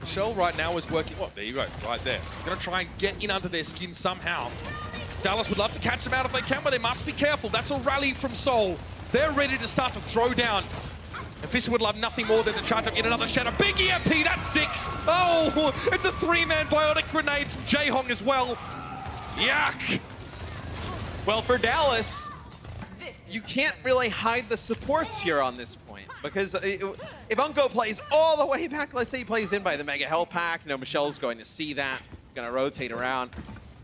Michelle right now is working, well, there you go, right there. So we're going to try and get in under their skin somehow. Dallas would love to catch them out if they can, but they must be careful. That's a rally from Seoul. They're ready to start to throw down. And Fisher would love nothing more than to charge up yet another shatter. Big EMP, that's 6. Oh, it's a 3-man biotic grenade from Jaehong as well. Yuck. Well, for Dallas, you can't really hide the supports here on this point, because if Unko plays all the way back, let's say he plays in by the Mega Hell Pack, you know, Michelle's going to see that, going to rotate around.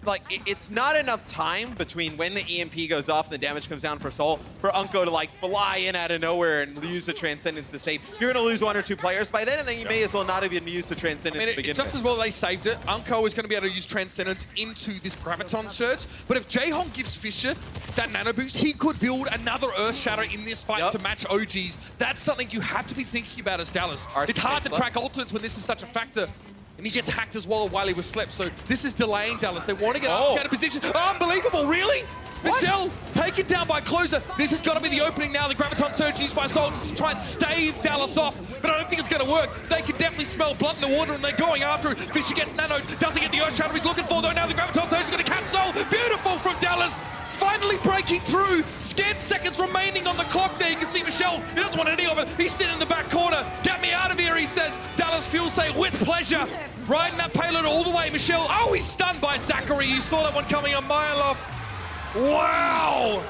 Like, it's not enough time between when the EMP goes off and the damage comes down for Seoul for Unko to, like, fly in out of nowhere and use the Transcendence to save. You're going to lose 1 or 2 players by then, and then you may as well not even use the Transcendence to begin just with. as well they saved it. Unko is going to be able to use Transcendence into this Graviton Surge, but if Jaehong gives Fisher that nano boost, he could build another Earth Shatter in this fight to match OGs. That's something you have to be thinking about as Dallas. It's hard to track alternates when this is such a factor. And he gets hacked as well while he was slept. So this is delaying Dallas. They want to get out of position. Oh, unbelievable, really? What? Michelle taken down by Closer. This has got to be the opening now. The Graviton Surge used by Seoul to try and stave Dallas off. But I don't think it's going to work. They can definitely smell blood in the water, and they're going after it. Fisher gets nano. Doesn't get the Earth Shadow he's looking for, though. Now the Graviton Surge is going to catch Seoul. Beautiful from Dallas. Finally breaking through. Scared seconds remaining on the clock there. You can see Michelle. He doesn't want any of it. He's sitting in the back corner. Get me out of here, he says. Dallas Fuel say with pleasure. Riding that payload all the way. Michelle. Oh, he's stunned by Zachary. You saw that one coming a mile off. Wow.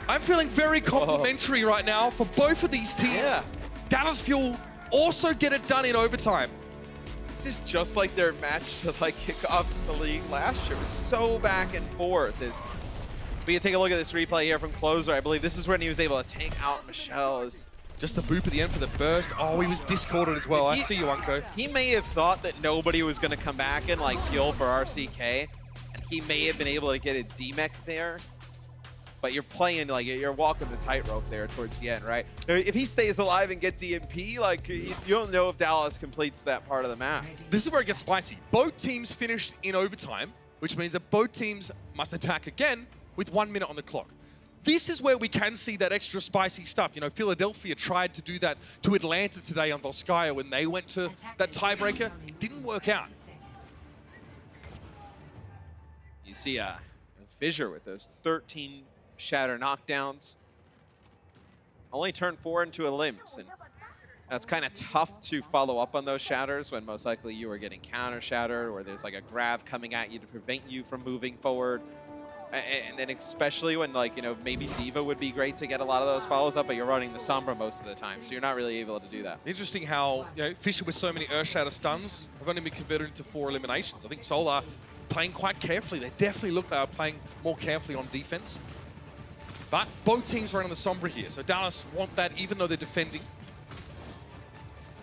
I'm feeling very complimentary right now for both of these teams. Yeah. Dallas Fuel also get it done in overtime. This is just like their match to like kick off the league last year. It was so back and forth. But you take a look at this replay here from Closer. I believe this is when he was able to take out Michelle. Just the boop at the end for the burst. Oh, he was discorded as well. I see you, Unko. He may have thought that nobody was going to come back and like heal for RCK, and he may have been able to get a DMEC there. But you're playing, like, you're walking the tightrope there towards the end, right? If he stays alive and gets EMP, like, you don't know if Dallas completes that part of the map. This is where it gets spicy. Both teams finished in overtime, which means that both teams must attack again with 1 minute on the clock. This is where we can see that extra spicy stuff. You know, Philadelphia tried to do that to Atlanta today on Volskaya when they went to that tiebreaker. It didn't work out. You see Fissure with those 13 shatter knockdowns. Only turned 4 into a limbs, and that's kind of tough to follow up on those shatters when most likely you are getting counter shattered, or there's like a grab coming at you to prevent you from moving forward. And then especially when, like, you know, maybe Diva would be great to get a lot of those follows up, but you're running the Sombra most of the time, so you're not really able to do that. Interesting how, you know, Fisher with so many Earth Shatter stuns have only been converted into 4 eliminations. I think Seoul are playing quite carefully. They definitely look they are playing more carefully on defense. But both teams are on the Sombra here, so Dallas want that even though they're defending.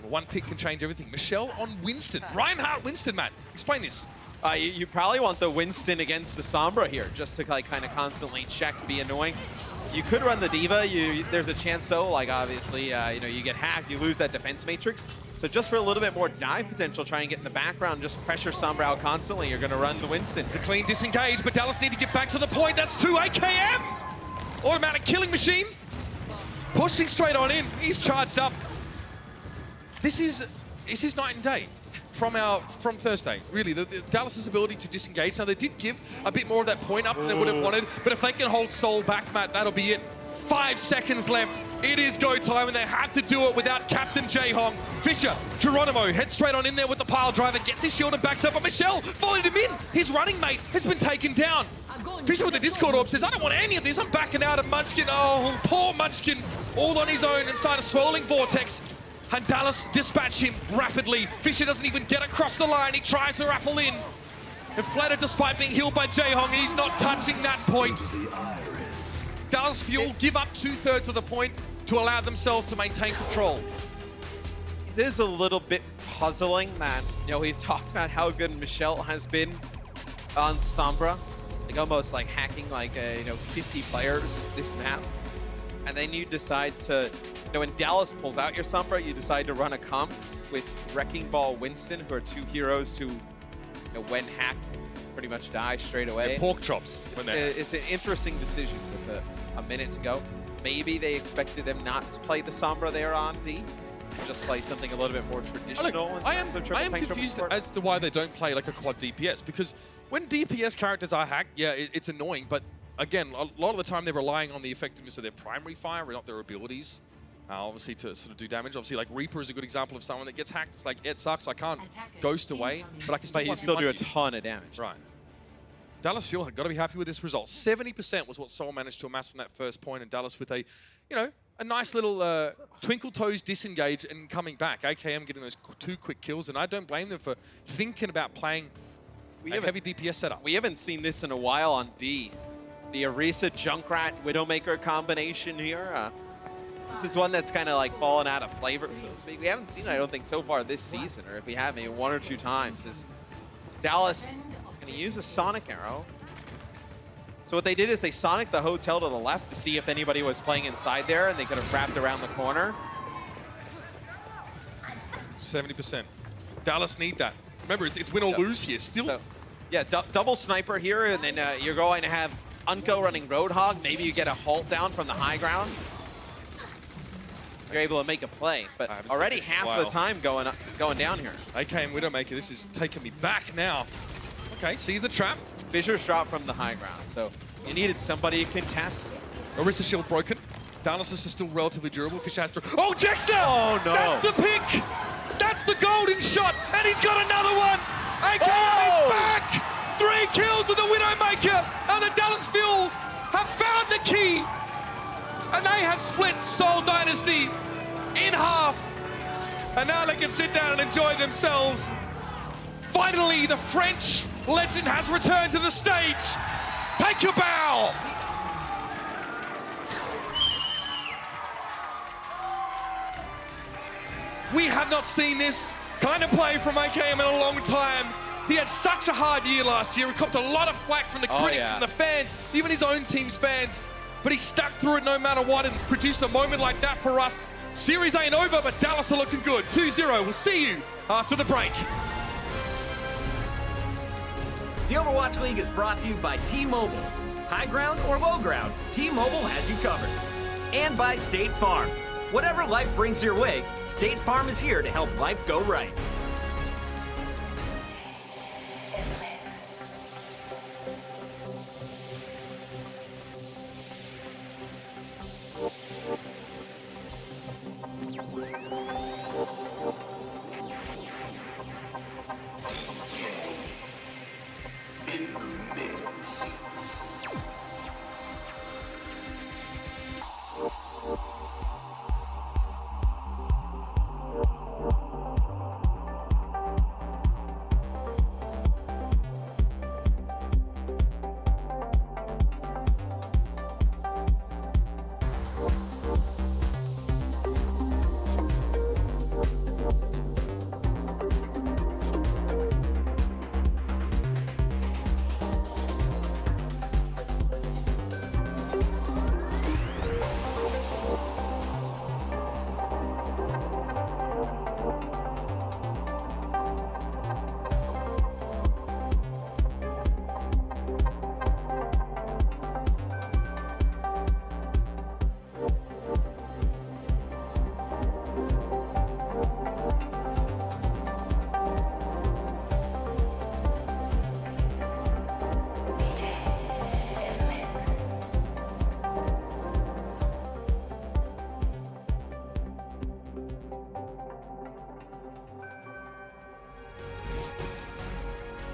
One pick can change everything. Michelle on Winston. Reinhardt Winston, Matt. Explain this. You probably want the Winston against the Sombra here, just to like kind of constantly check, be annoying. You could run the Diva. There's a chance though, like obviously, you know, you get hacked, you lose that defense matrix. So just for a little bit more dive potential, try and get in the background, just pressure Sombra out constantly. You're going to run the Winston. It's a clean disengage, but Dallas need to get back to the point. That's 2 AKM. Automatic killing machine. Pushing straight on in. He's charged up. this is night and day from Thursday. Really, the Dallas's ability to disengage. Now they did give a bit more of that point up than they would have wanted, but if they can hold Seoul back, Matt, that'll be it. 5 seconds left. It is go time, and they have to do it without Captain Jaehong. Fisher, Geronimo heads straight on in there with the pile driver, gets his shield and backs up, but Michelle followed him in. His running mate has been taken down. Fisher with the Discord orb says, I don't want any of this. I'm backing out of Munchkin. Oh, poor Munchkin, all on his own inside a swirling vortex. And Dallas dispatch him rapidly. Fisher doesn't even get across the line. He tries to rappel in. And Flatter, despite being healed by Jaehong, he's not touching that point. Dallas Fuel give up 2/3 of the point to allow themselves to maintain control. It is a little bit puzzling that, we've talked about how good Michelle has been on Sombra. Like almost like hacking like 50 players this map. And then you decide to, when Dallas pulls out your Sombra, you decide to run a comp with Wrecking Ball Winston, who are 2 heroes who, when hacked, pretty much die straight away. Yeah, pork chops. It's an interesting decision with a minute to go. Maybe they expected them not to play the Sombra they are on D, just play something a little bit more traditional. I am confused as to why they don't play like a quad DPS, because when DPS characters are hacked, yeah, it's annoying, but again, a lot of the time they're relying on the effectiveness of their primary fire, not their abilities. Obviously to sort of do damage. Obviously, like Reaper is a good example of someone that gets hacked. It's like, it sucks, I can't ghost away, but I can still do a ton of damage. Right. Dallas Fuel have got to be happy with this result. 70% was what Seoul managed to amass on that first point, and Dallas with a, a nice little twinkle toes disengage and coming back. AKM getting those 2 quick kills, and I don't blame them for thinking about playing a heavy DPS setup. We haven't seen this in a while on D. The Orisa Junkrat Widowmaker combination here. This is one that's kind of like fallen out of flavor, so to speak. We haven't seen it, I don't think, so far this season, or if we have, maybe 1 or 2 times. Is Dallas going to use a Sonic Arrow? So what they did is they Sonic the hotel to the left to see if anybody was playing inside there, and they could have wrapped around the corner. 70%. Dallas need that. Remember, it's win or lose here. Still. So, yeah, double sniper here, and then you're going to have Unko running Roadhog. Maybe you get a halt down from the high ground. You're able to make a play, but already half the time going down here. AKM Widowmaker, this is taking me back now. Okay, sees the trap. Fisher's drop from the high ground, so you needed somebody to contest. Orisa shield broken. Dallas is still relatively durable. Fisher has to... Oh, Jexter! Oh, no. That's the pick! That's the golden shot, and he's got another one! AKM is back! 3 kills with the Widowmaker, and the Dallas Fuel have found the key! And they have split Seoul Dynasty in half. And now they can sit down and enjoy themselves. Finally, the French legend has returned to the stage. Take your bow. We have not seen this kind of play from AKM in a long time. He had such a hard year last year. He copped a lot of flack from the critics, from the fans, even his own team's fans. But he stuck through it no matter what and produced a moment like that for us. Series ain't over, but Dallas are looking good. 2-0. We'll see you after the break. The Overwatch League is brought to you by T-Mobile. High ground or low ground, T-Mobile has you covered. And by State Farm. Whatever life brings your way, State Farm is here to help life go right.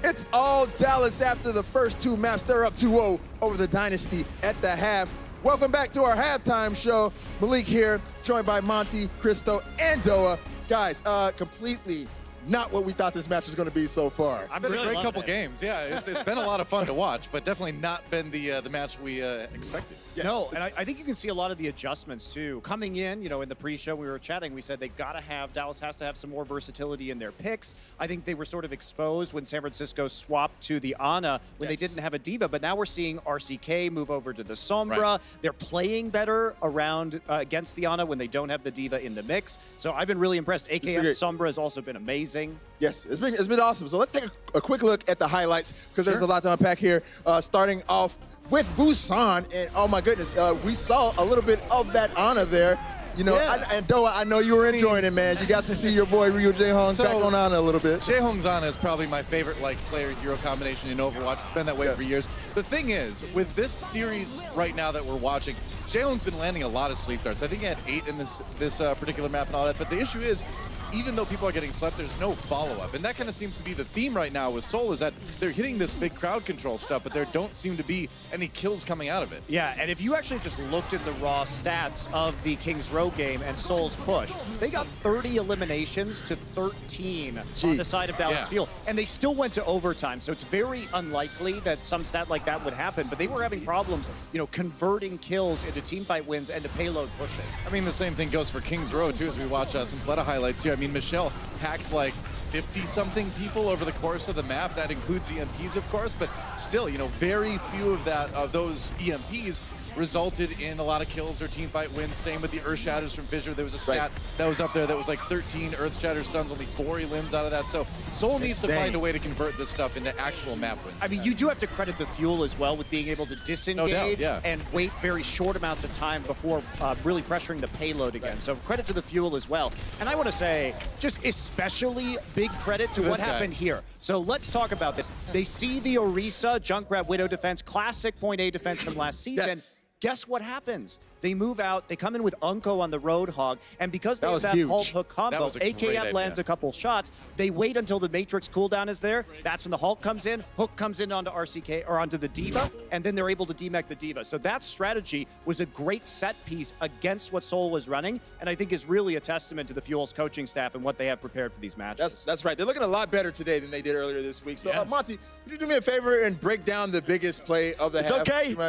It's all Dallas after the first two maps. They're up 2-0 over the Dynasty at the half. Welcome back to our halftime show. Malik here, joined by Monty, Christo, and Doa. Guys, completely not what we thought this match was going to be so far. I've been a great couple games. Yeah, it's been a lot of fun to watch, but definitely not been the match we expected. Yes. No, and I think you can see a lot of the adjustments too. Coming in, in the pre-show we were chatting, we said Dallas has to have some more versatility in their picks. I think they were sort of exposed when San Francisco swapped to the Ana when they didn't have a diva, but now we're seeing RCK move over to the Sombra. Right. They're playing better around against the Ana when they don't have the diva in the mix. So I've been really impressed. AKM Sombra has also been amazing. Yes, it's been awesome. So let's take a quick look at the highlights because there's a lot to unpack here. Starting off with Busan, and oh my goodness, we saw a little bit of that Ana there. And Doa, I know you were enjoying it, man. You got to see your boy Ryu Jae-hong back on Ana a little bit. Jae-hong's Ana is probably my favorite player-hero combination in Overwatch. It's been that way for years. The thing is, with this series right now that we're watching, Jae-hong's been landing a lot of sleep darts. I think he had 8 in this particular map and all that. But the issue is, even though people are getting slept, there's no follow-up. And that kind of seems to be the theme right now with Seoul, is that they're hitting this big crowd control stuff, but there don't seem to be any kills coming out of it. Yeah, and if you actually just looked at the raw stats of the Kings Row game and Seoul's push, they got 30 eliminations to 13 on the side of Dallas Field, and they still went to overtime. So it's very unlikely that some stat like that would happen, but they were having problems, converting kills into teamfight wins and to payload pushing. I mean, the same thing goes for Kings Row, too, as we watch some Fleta highlights here. I mean, Michelle hacked like 50-something people over the course of the map. That includes EMPs, of course, but still, very few of those EMPs resulted in a lot of kills or teamfight wins. Same with the Earth Shatters from Fissure. There was a stat that was up there that was like 13 Earth Shatter stuns, only 4 elims out of that. So Seoul needs to find a way to convert this stuff into actual map wins. I mean, you do have to credit the Fuel as well with being able to disengage and wait very short amounts of time before really pressuring the payload again. So credit to the Fuel as well. And I want to say, just especially big credit to what happened here. So let's talk about this. They see the Orisa Junkrat Widow defense, classic point A defense from last season. Yes. Guess what happens? They move out, they come in with Unko on the Roadhog, and because they have that Halt Hook combo, AKM lands a couple shots, they wait until the Matrix cooldown is there. That's when the Halt comes in, Hook comes in onto RCK, or onto the Diva, and then they're able to demech the Diva. So that strategy was a great set piece against what Seoul was running, and I think is really a testament to the Fuel's coaching staff and what they have prepared for these matches. That's right. They're looking a lot better today than they did earlier this week. So, Monty, could you do me a favor and break down the biggest play of the half?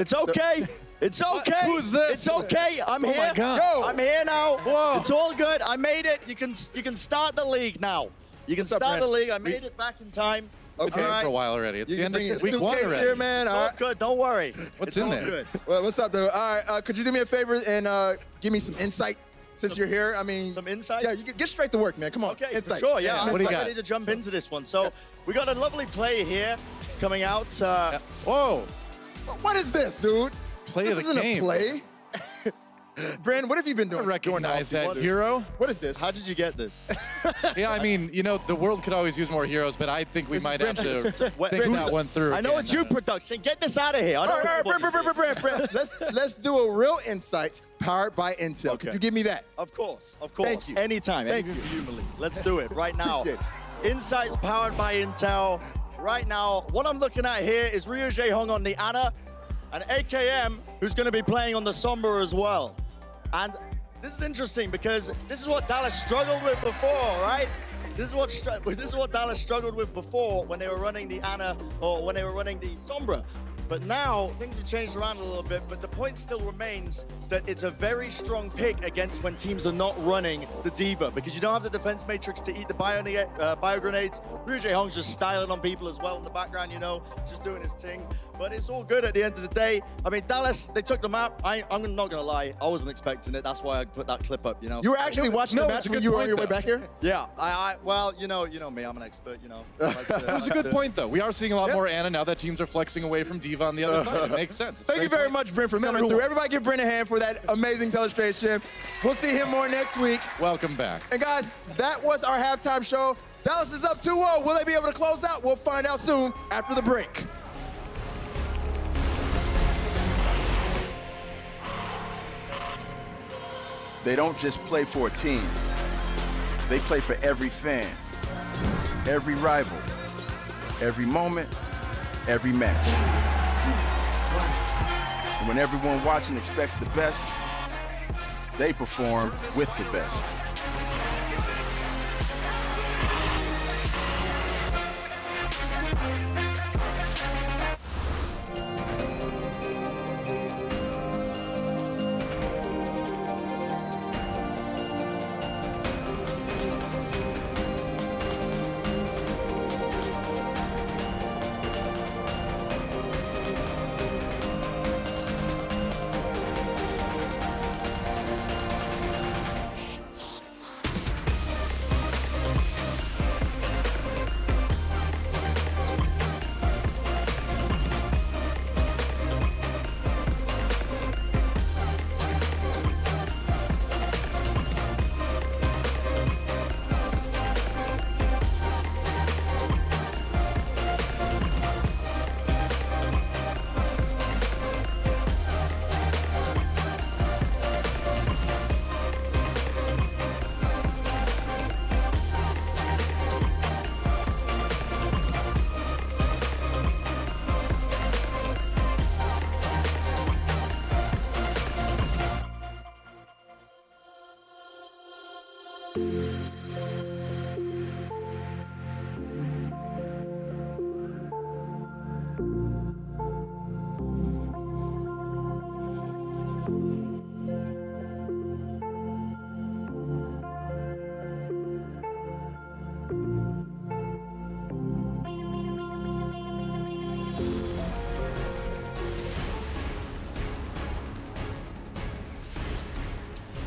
It's okay. It's okay. Who's this? It's okay. I'm here. My God. Yo. I'm here now. Whoa. It's all good. I made it. You can start the league now. You can start the league. I made it back in time. Okay. All right. For a while already. It's You the end bring of a week 1 suitcase already. here, man. All All right. good. Don't worry. What's It's in all there? Good. Well, what's up, dude? All right, could you do me a favor and give me some insight since you're here? I mean, Some insight? Yeah, you get straight to work, man. Come on. Okay, insight. for sure. Yeah, I'm What do you got? ready to jump into this one. So we got a lovely play here coming out. Whoa. What is this, dude? Play This of the isn't game. a play. Brandon, what have you been I doing? recognize that hero. What is this? How did you get this? Yeah, I mean, the world could always use more heroes, but I think we might have to think that one through. I know again. it's you, production. Get this out of here. I All don't right, know what you did. Brand. Let's do a real insight powered by Intel. Okay. Could you give me that? Of course. Thank you. Anytime. Thank Anything you. for you, Malik. Let's do it right now. Appreciate Insights powered by Intel. Right now, what I'm looking at here is Ryu Jae-hong on the Ana and AKM, who's going to be playing on the Sombra as well. And this is interesting because this is what Dallas struggled with before, right? This is what Dallas struggled with before when they were running the Ana or when they were running the Sombra. But now things have changed around a little bit, but the point still remains that it's a very strong pick against when teams are not running the Diva because you don't have the defense matrix to eat the bio grenades. Ryu Jae-hong's just styling on people as well in the background, just doing his thing. But it's all good at the end of the day. I mean, Dallas, they took the map. I'm not gonna lie, I wasn't expecting it. That's why I put that clip up, You were actually watching the match when you were on your way back here? Yeah, well, you know me, I'm an expert, It was a good point, though. We are seeing a lot more Ana now that teams are flexing away from Diva on the other side. It makes sense. It's a Thank you great very point. much, Brent, for coming through. Everybody give Brent a hand for that amazing illustration. We'll see him more next week. Welcome back. And guys, that was our halftime show. Dallas is up 2-0. Will they be able to close out? We'll find out soon after the break. They don't just play for a team. They play for every fan, every rival, every moment, every match. And when everyone watching expects the best, they perform with the best.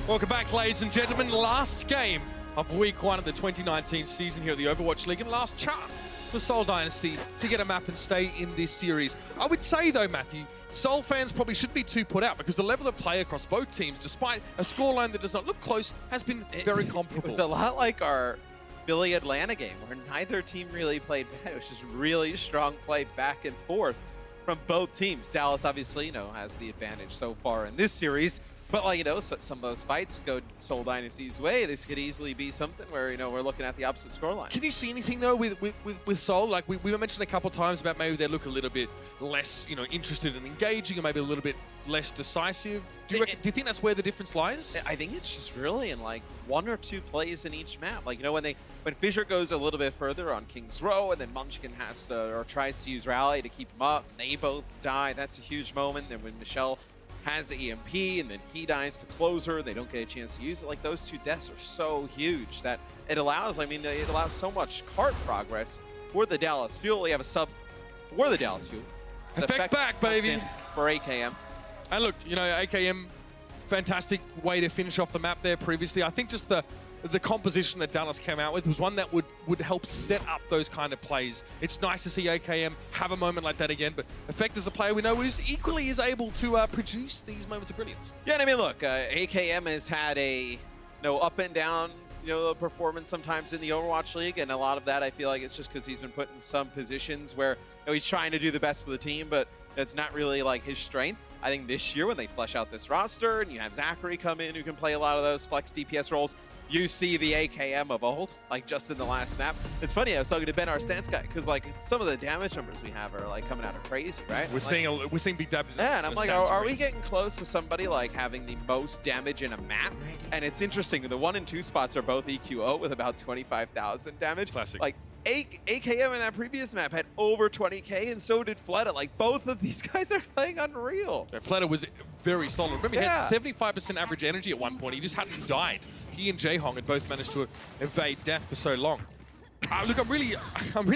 Welcome back, ladies and gentlemen. Last game of week 1 of the 2019 season here at the Overwatch League, and last chance for Seoul Dynasty to get a map and stay in this series. I would say, though, Matthew, Seoul fans probably should be too put out because the level of play across both teams, despite a scoreline that does not look close, has been very comparable. It was a lot like our Philly Atlanta game where neither team really played bad. It was just really strong play back and forth from both teams. Dallas obviously, has the advantage so far in this series. But, some of those fights go Seoul Dynasty's way. This could easily be something where, we're looking at the opposite scoreline. Can you see anything, though, with Seoul? Like, we mentioned a couple of times about maybe they look a little bit less, interested in engaging, or maybe a little bit less decisive. Do you think that's where the difference lies? I think it's just really in, 1 or 2 plays in each map. Like, when Fissure goes a little bit further on King's Row, and then Munchkin has to, or tries to use Rally to keep him up, and they both die, that's a huge moment. And when Michelle has the EMP and then he dies to closer, they don't get a chance to use it. Like, those 2 deaths are so huge that it allows, it allows so much cart progress for the Dallas Fuel. We have a sub for the Dallas Fuel. Effects back, baby. For AKM. And look, AKM, fantastic way to finish off the map there previously. I think just the composition that Dallas came out with was one that would help set up those kind of plays. It's nice to see AKM have a moment like that again, but Effect as a player we know is equally is able to produce these moments of brilliance. Yeah, and look, AKM has had a up and down performance sometimes in the Overwatch League, and a lot of that I feel like it's just because he's been put in some positions where he's trying to do the best for the team, but it's not really his strength. I think this year when they flesh out this roster and you have Zachary come in who can play a lot of those flex DPS roles, you see the AKM of old, just in the last map. It's funny, I was talking to Ben, our stance guy, because some of the damage numbers we have are coming out of crazy, right? We're seeing big damage. Yeah, and I'm like, are we getting close to somebody having the most damage in a map? And it's interesting, the 1 and 2 spots are both EQO with about 25,000 damage. Classic. AKM in that previous map had over 20k, and so did Fleta. Both of these guys are playing unreal. Yeah, Fleta was very solid. Remember, he had 75% average energy at one point. He just hadn't died. He and Jaehong had both managed to evade death for so long. Look, I'm really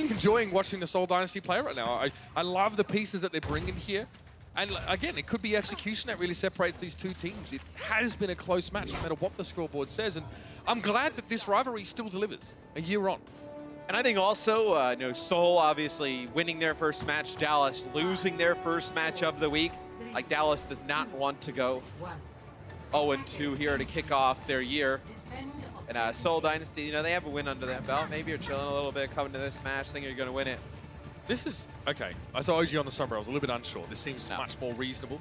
enjoying watching the Seoul Dynasty play right now. I love the pieces that they're bringing here. And again, it could be execution that really separates these 2 teams. It has been a close match, no matter what the scoreboard says. And I'm glad that this rivalry still delivers a year on. And I think also, Seoul obviously winning their first match, Dallas losing their first match of the week. Dallas does not want to go 0-2 here to kick off their year. And Seoul Dynasty, they have a win under that belt. Maybe you're chilling a little bit coming to this match, thinking you're going to win it. This is, okay, I saw OG on the summer. I was a little bit unsure. This seems much more reasonable.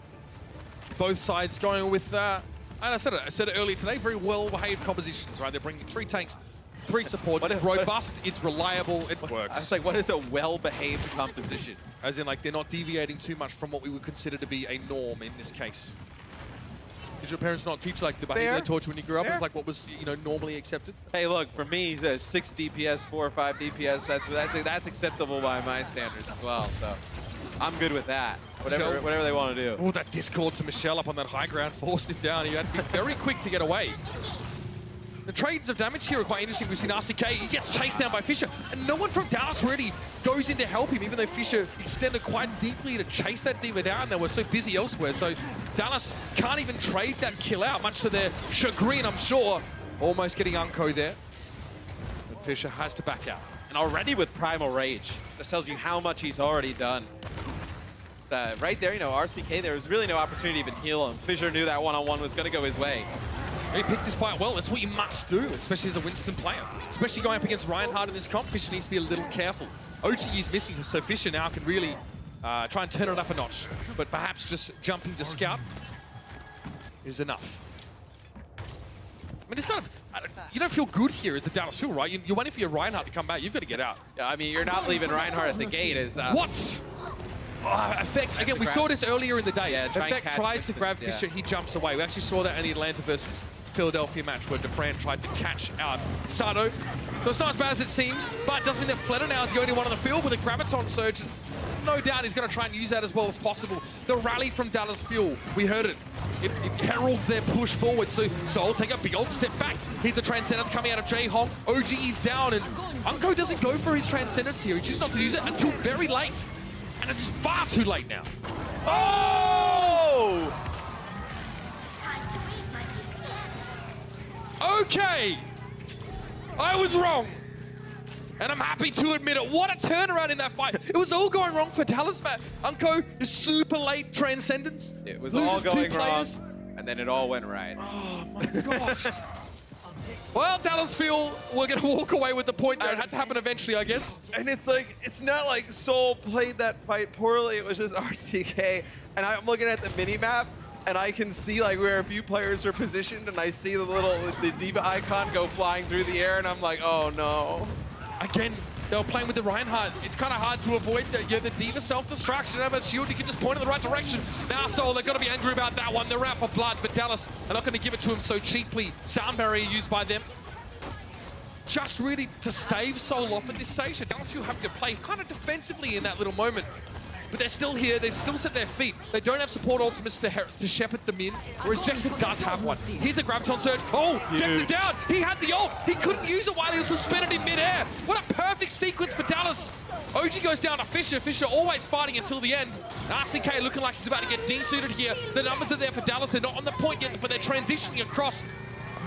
Both sides going with, and I said it earlier today, very well-behaved compositions, right? They're bringing 3 tanks, 3 supports. It's robust, it's reliable, it works. I was like, what is a well-behaved composition? As in, like, they're not deviating too much from what we would consider to be a norm in this case. Did your parents not teach, like, the behavior they taught you when you grew up? It was like what was, you know, normally accepted? Hey, look, for me, the 6 DPS, 4 or 5 DPS, that's acceptable by my standards as well. So I'm good with that. Whatever they want to do. Oh, that discord to Michelle up on that high ground forced him down. He had to be very quick to get away. The trades of damage here are quite interesting. We've seen RCK, he gets chased down by Fisher, and no one from Dallas really goes in to help him, even though Fisher extended quite deeply to chase that D.Va down. They were so busy elsewhere, so Dallas can't even trade that kill out, much to their chagrin, I'm sure. Almost getting Unco there. But Fisher has to back out. And already with Primal Rage, that tells you how much he's already done. Right there, you know, RCK, there was really no opportunity to even heal him. Fisher knew that one-on-one was going to go his way. He picked this fight well. That's what you must do, especially as a Winston player. Especially going up against Reinhardt in this comp, Fisher needs to be a little careful. OG is missing, so Fisher now can really try and turn it up a notch. But perhaps just jumping to scout is enough. I mean, it's kind of, you don't feel good here as the Dallas feel, right? You're waiting for your Reinhardt to come back. You've got to get out. Yeah, I mean, you're not leaving Reinhardt at the gate. What? Effect, again, we saw this earlier in the day. Yeah, Effect tries to grab Fisher, he jumps away. We actually saw that in the Atlanta versus Philadelphia match where DeFran tried to catch out Sato. So it's not as bad as it seems, but it does mean that Fleta now is the only one on the field with a Graviton Surge. No doubt he's going to try and use that as well as possible. The rally from Dallas Fuel, we heard it. It heralds their push forward, so Seoul take a big old step back. Here's the Transcendence coming out of J-Hong. OG is down, and Unco doesn't go for his Transcendence here. He chooses not to use it until very late. And it's far too late now. Oh! Okay! I was wrong. And I'm happy to admit it. What a turnaround in that fight. It was all going wrong for Dallas, but Unco is super late Transcendence. It was all going wrong, and then it all went right. Oh my gosh. Well, Dallas feel we're going to walk away with the point there. It had to happen eventually, I guess. And it's like, it's not like Seoul played that fight poorly. It was just RCK. And I'm looking at the mini-map, and I can see like where a few players are positioned, and I see the D.Va icon go flying through the air, and I'm like, oh no. Again, they were playing with the Reinhardt. It's kind of hard to avoid the D.Va self-destruction. Have a shield, you can just point in the right direction. Now Seoul, they've got to be angry about that one. They're out for blood, but Dallas are not going to give it to him so cheaply. Sound barrier used by them. Just really to stave Seoul off at this stage. So Dallas feel having to play kind of defensively in that little moment. But they're still here, they've still set their feet. They don't have support ultimates to shepherd them in, whereas Jackson does have one. Here's the Graviton Surge. Oh, Jackson's down. He had the ult. He couldn't use it while he was suspended in midair. What a perfect sequence for Dallas. OG goes down to Fisher. Fisher always fighting until the end. RCK looking like he's about to get desuited here. The numbers are there for Dallas. They're not on the point yet, but they're transitioning across.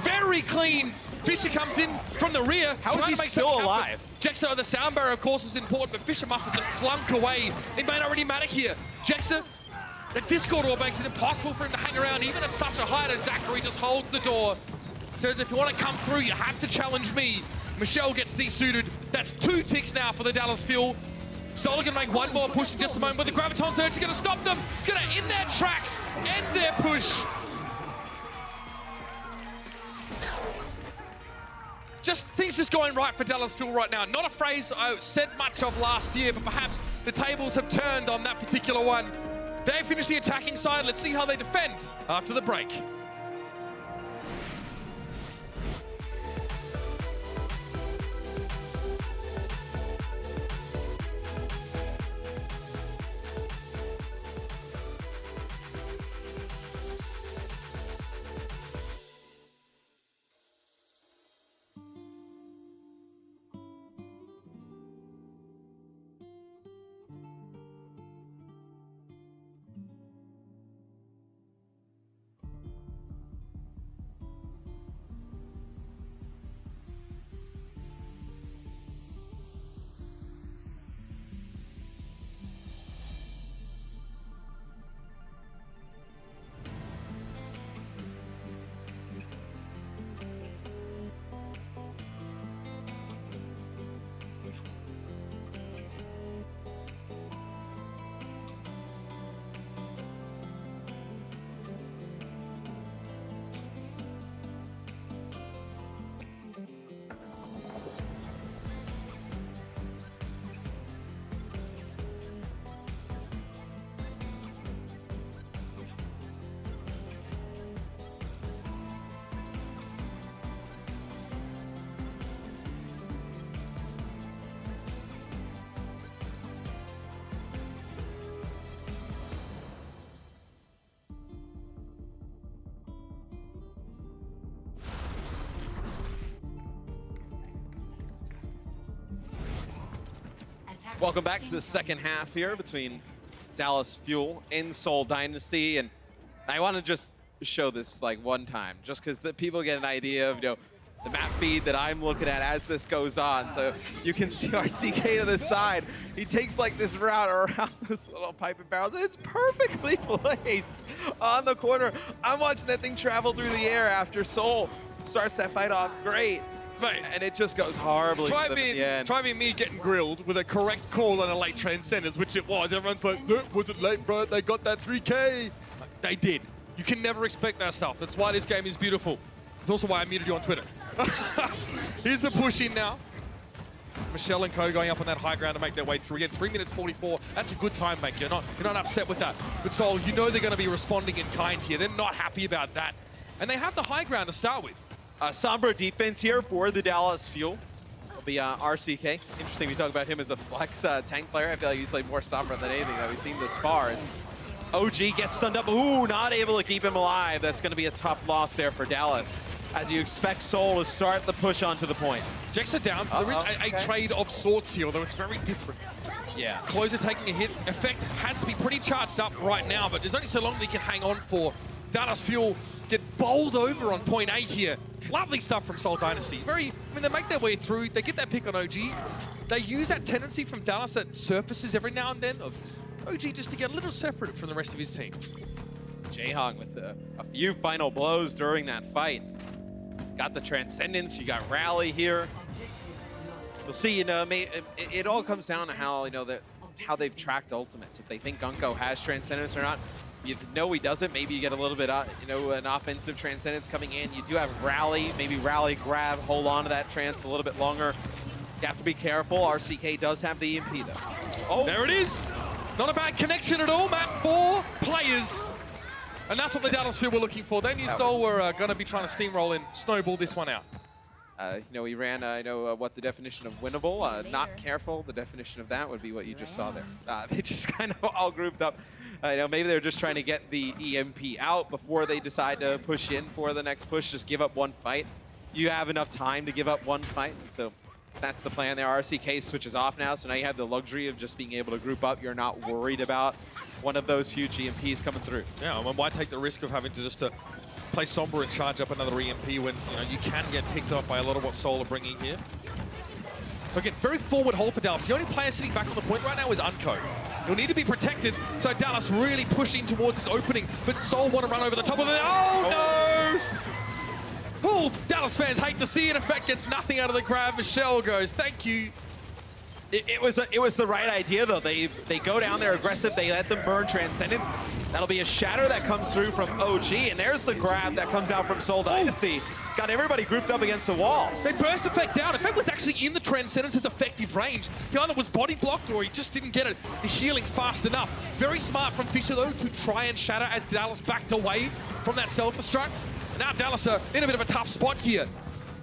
Very clean. Fisher comes in from the rear. How is he still alive? Jexer, the sound barrier, of course, was important, but Fisher must have just slunk away. It may not really matter here. Jexer, the Discord orb makes it impossible for him to hang around, even at such a height, and Zachary just holds the door. Says, if you want to come through, you have to challenge me. Michelle gets desuited. That's 2 ticks now for the Dallas Fuel. Solar can make one more push in just a moment, but the Graviton Surge is going to stop them. It's going to end their tracks, end their push. Things just going right for Dallas Fuel right now. Not a phrase I said much of last year, but perhaps the tables have turned on that particular one. They finished the attacking side. Let's see how they defend after the break. Welcome back to the second half here between Dallas Fuel and Seoul Dynasty, and I want to just show this like one time, just because the people get an idea of the map feed that I'm looking at as this goes on. So you can see RCK to the side. He takes like this route around this little pipe and barrels, and it's perfectly placed on the corner. I'm watching that thing travel through the air after Seoul starts that fight off great. And it just goes horribly Try at the end. me getting grilled with a correct call on a late Transcendence, which it was. Everyone's like, no, was it late, bro? They got that 3K. They did. You can never expect that stuff. That's why this game is beautiful. It's also why I muted you on Twitter. Here's the push in now. Michelle and Co going up on that high ground to make their way through. Again, 3 minutes 44. That's a good time, mate. You're not upset with that. But Seoul, you know they're going to be responding in kind here. They're not happy about that. And they have the high ground to start with. Sombra defense here for the Dallas Fuel. It'll be RCK. Interesting we talk about him as a flex tank player. I feel like he's played more Sombra than anything that we've seen this far. And OG gets stunned up. Ooh, not able to keep him alive. That's going to be a tough loss there for Dallas, as you expect Seoul to start the push onto the point. Jax are down, so there is a trade of sorts here, although it's very different. Yeah. Closer taking a hit. Effect has to be pretty charged up right now, but there's only so long they can hang on for. Dallas Fuel get bowled over on point A here. Lovely stuff from Seoul Dynasty. They make their way through. They get that pick on OG. They use that tendency from Dallas that surfaces every now and then of OG just to get a little separate from the rest of his team. Jaehong with a few final blows during that fight. Got the Transcendence. You got Rally here. We'll see. It all comes down to how how they've tracked ultimates. If they think Unko has Transcendence or not. You know he doesn't. Maybe you get a little bit, an offensive Transcendence coming in. You do have Rally. Maybe Rally grab, hold on to that Trance a little bit longer. You have to be careful. RCK does have the EMP though. Oh, there it is. Not a bad connection at all, Matt. 4 players. And that's what the Dallas Fuel were looking for. They knew Seoul were going to be trying to steamroll and snowball this one out. He ran, what the definition of winnable, not careful. The definition of that would be what you just saw there. They just kind of all grouped up. Maybe they're just trying to get the EMP out before they decide to push in for the next push. Just give up one fight. You have enough time to give up one fight. So that's the plan there. RCK switches off now. So now you have the luxury of just being able to group up. You're not worried about one of those huge EMPs coming through. Yeah, and why take the risk of having to just play Sombra and charge up another EMP when you can get picked off by a lot of what Seoul are bringing here. So again, very forward hold for Dallas. The only player sitting back on the point right now is Unko. He'll need to be protected, so Dallas really pushing towards this opening, but Seoul want to run over the top of it. Oh, no! Oh, Dallas fans hate to see it. Effect gets nothing out of the grab. Michelle goes, thank you. It was the right idea, though. They go down there aggressive. They let them burn Transcendence. That'll be a shatter that comes through from OG, and there's the grab that comes out from Seoul Dynasty. Got everybody grouped up against the wall. They burst Effect down. Effect was actually in the Transcendence's effective range. He either was body blocked or he just didn't get it. The healing fast enough. Very smart from Fisher, though, to try and shatter as Dallas backed away from that self-destruct. And now Dallas are in a bit of a tough spot here.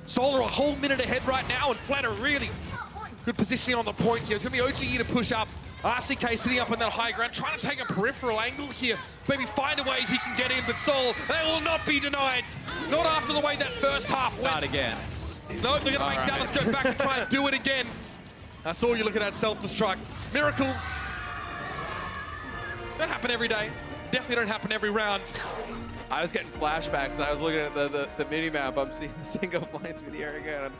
Seoul are a whole minute ahead right now, and Flatter really good positioning on the point here. It's going to be OGE to push up. RCK sitting up on that high ground, trying to take a peripheral angle here. Maybe find a way he can get in, but Seoul, they will not be denied. Not after the way that first half went. Not again. No, they're going to make Dallas go back and try and do it again. That's all you look at that self-destruct. Miracles. Don't happen every day. Definitely don't happen every round. I was getting flashbacks. I was looking at the mini-map. I'm seeing this thing go flying through the air again.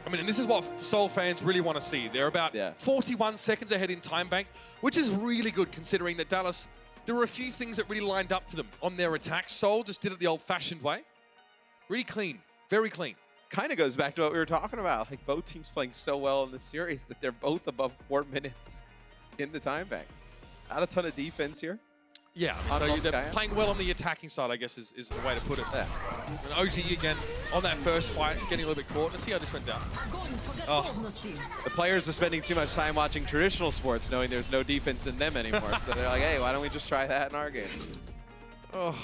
I mean, and this is what Seoul fans really want to see. They're about 41 seconds ahead in time bank, which is really good considering that Dallas, there were a few things that really lined up for them on their attack. Seoul just did it the old-fashioned way. Really clean, very clean. Kind of goes back to what we were talking about. Like both teams playing so well in this series that they're both above 4 minutes in the time bank. Not a ton of defense here. Yeah, so they're playing well on the attacking side, I guess, is the way to put it. Yeah. And OG again on that first fight, getting a little bit caught. Let's see how this went down. Oh. The players are spending too much time watching traditional sports, knowing there's no defense in them anymore. So they're like, hey, why don't we just try that in our game? Oh.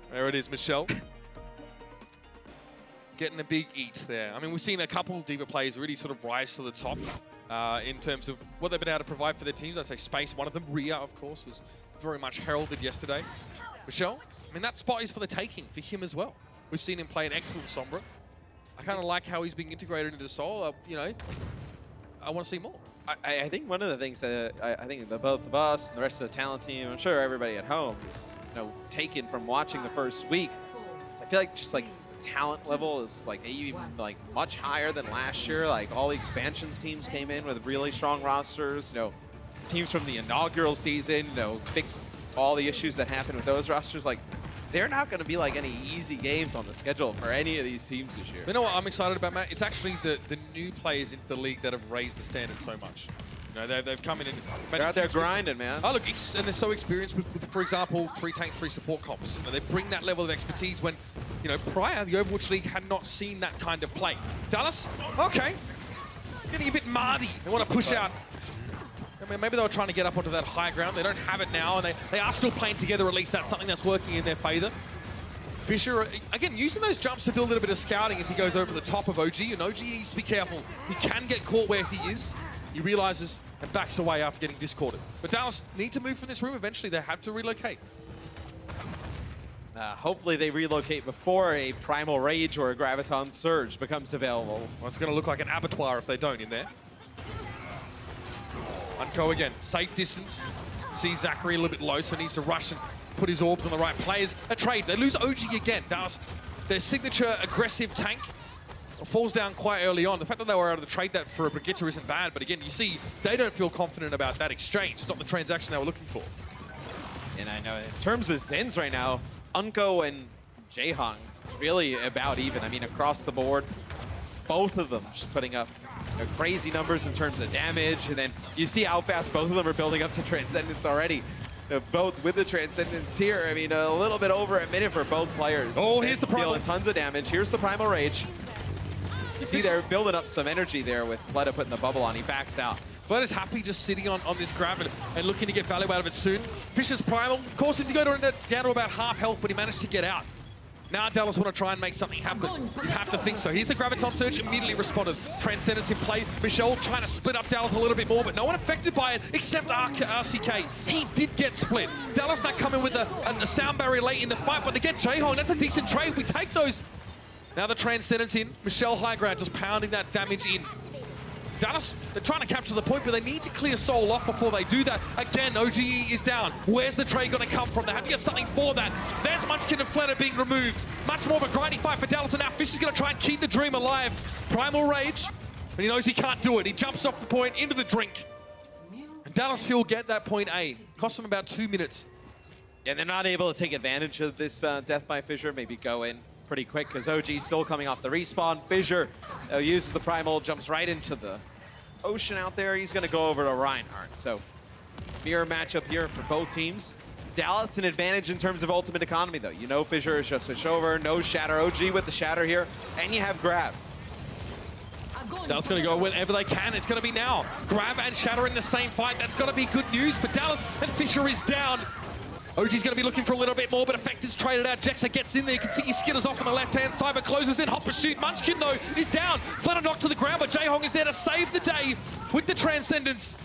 There it is, Michelle. Getting a big eat there. I mean, we've seen a couple of D.Va players really sort of rise to the top in terms of what they've been able to provide for their teams. I'd say Space, one of them. Ria, of course, was very much heralded yesterday. Michelle, I mean, that spot is for the taking for him as well. We've seen him play an excellent Sombra. I kind of like how he's being integrated into Seoul. I want to see more. I think one of the things that I think the both of us and the rest of the talent team, I'm sure everybody at home is taken from watching the first week. I feel like just like the talent level is like even like much higher than last year. Like all the expansion teams came in with really strong rosters. Teams from the inaugural season, fixed all the issues that happened with those rosters. Like they're not going to be like any easy games on the schedule for any of these teams this year. You know what I'm excited about, Matt? It's actually the new players into the league that have raised the standard so much. They've come in and... They're out there grinding, man. Oh, look, and they're so experienced with, for example, 3 tank, 3 support comps. They bring that level of expertise when, prior, the Overwatch League had not seen that kind of play. Dallas, okay. Getting a bit mardy. They want to push out. I mean, maybe they were trying to get up onto that high ground. They don't have it now, and they are still playing together. At least that's something that's working in their favor. Fisher, again, using those jumps to do a little bit of scouting as he goes over the top of OG, and OG needs to be careful. He can get caught where he is. He realizes and backs away after getting discorded. But Dallas need to move from this room eventually. They have to relocate. Hopefully they relocate before a Primal Rage or a Graviton Surge becomes available. Well, it's going to look like an abattoir if they don't in there. Unco again, safe distance. Sees Zachary a little bit low, so needs to rush and put his orbs on the right players. A trade, they lose OG again. Dallas, their signature aggressive tank falls down quite early on. The fact that they were able to trade that for a Brigitte isn't bad, but again, you see, they don't feel confident about that exchange. It's not the transaction they were looking for. And I know in terms of Zens right now, Unco and Jaehong really about even. I mean, across the board, both of them just putting up crazy numbers in terms of damage, and then you see how fast both of them are building up to Transcendence already. Both with the Transcendence here. I mean, a little bit over a minute for both players. Oh, here's the problem. Dealing tons of damage. Here's the Primal Rage. You see they're building up some energy there with Fleta putting the bubble on. He backs out. Fleta's happy just sitting on this grab and looking to get value out of it soon. Fisher's Primal caused him to go down to about half health, but he managed to get out. Now Dallas want to try and make something happen. You have to think so. Here's the Graviton Surge, immediately responded. Transcendence in play. Michelle trying to split up Dallas a little bit more, but no one affected by it except RCK. He did get split. Dallas not coming with a sound barrier late in the fight, but to get Jaehong, that's a decent trade. We take those. Now the Transcendence in. Michelle high ground just pounding that damage in. Dallas, they're trying to capture the point, but they need to clear Seoul off before they do that. Again, OGE is down. Where's the trade going to come from? They have to get something for that. There's Munchkin and Fleta being removed. Much more of a grinding fight for Dallas, and now Fish is going to try and keep the dream alive. Primal Rage, and he knows he can't do it. He jumps off the point into the drink. And Dallas Fuel get that point A. Cost them about 2 minutes. Yeah, they're not able to take advantage of this death by Fissure. Maybe go in pretty quick because OG's still coming off the respawn. Fissure uses the Primal, jumps right into the ocean out there. He's going to go over to Reinhardt. So mirror matchup here for both teams. Dallas an advantage in terms of ultimate economy though. You know Fissure is just switch over. No Shatter. OG with the Shatter here. And you have Grab. Dallas going to go whenever they can. It's going to be now. Grab and Shatter in the same fight. That's got to be good news for Dallas. And Fissure is down. OG's going to be looking for a little bit more, but Effect is traded out. Jexa gets in there. You can see he skitters off on the left-hand side, but closes in. Hot pursuit. Munchkin, though, is down. Fleta knocked to the ground, but Jaehong is there to save the day with the Transcendence.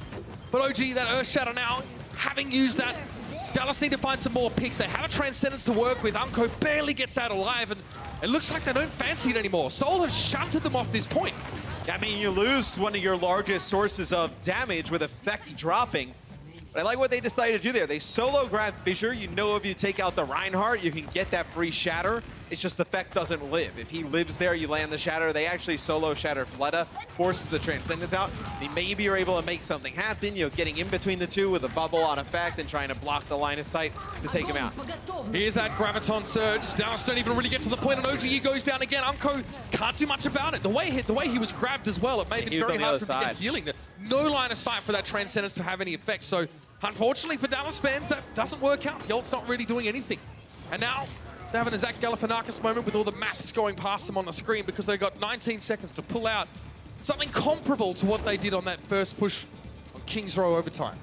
But OG, that Earth Shatter now, having used that, Dallas need to find some more picks. They have a Transcendence to work with. Unco barely gets out alive, and it looks like they don't fancy it anymore. Seoul have shunted them off this point. I mean, you lose one of your largest sources of damage with Effect dropping. But I like what they decided to do there. They solo grab Fissure. You know if you take out the Reinhardt, you can get that free Shatter. It's just Effect doesn't live. If he lives there, you land the Shatter. They actually solo Shatter Fleta, forces the Transcendence out. Maybe you're able to make something happen, getting in between the two with a bubble on Effect and trying to block the line of sight to take him out. Here's that Graviton Surge. Dallas don't even really get to the point, and OGE goes down again. Unco can't do much about it. The way he was grabbed as well, it made it very hard for him to get healing. No line of sight for that Transcendence to have any effect. So unfortunately for Dallas fans, that doesn't work out. The ult's not really doing anything. And now they're having a Zach Galifianakis moment with all the maths going past them on the screen because they've got 19 seconds to pull out something comparable to what they did on that first push on King's Row overtime.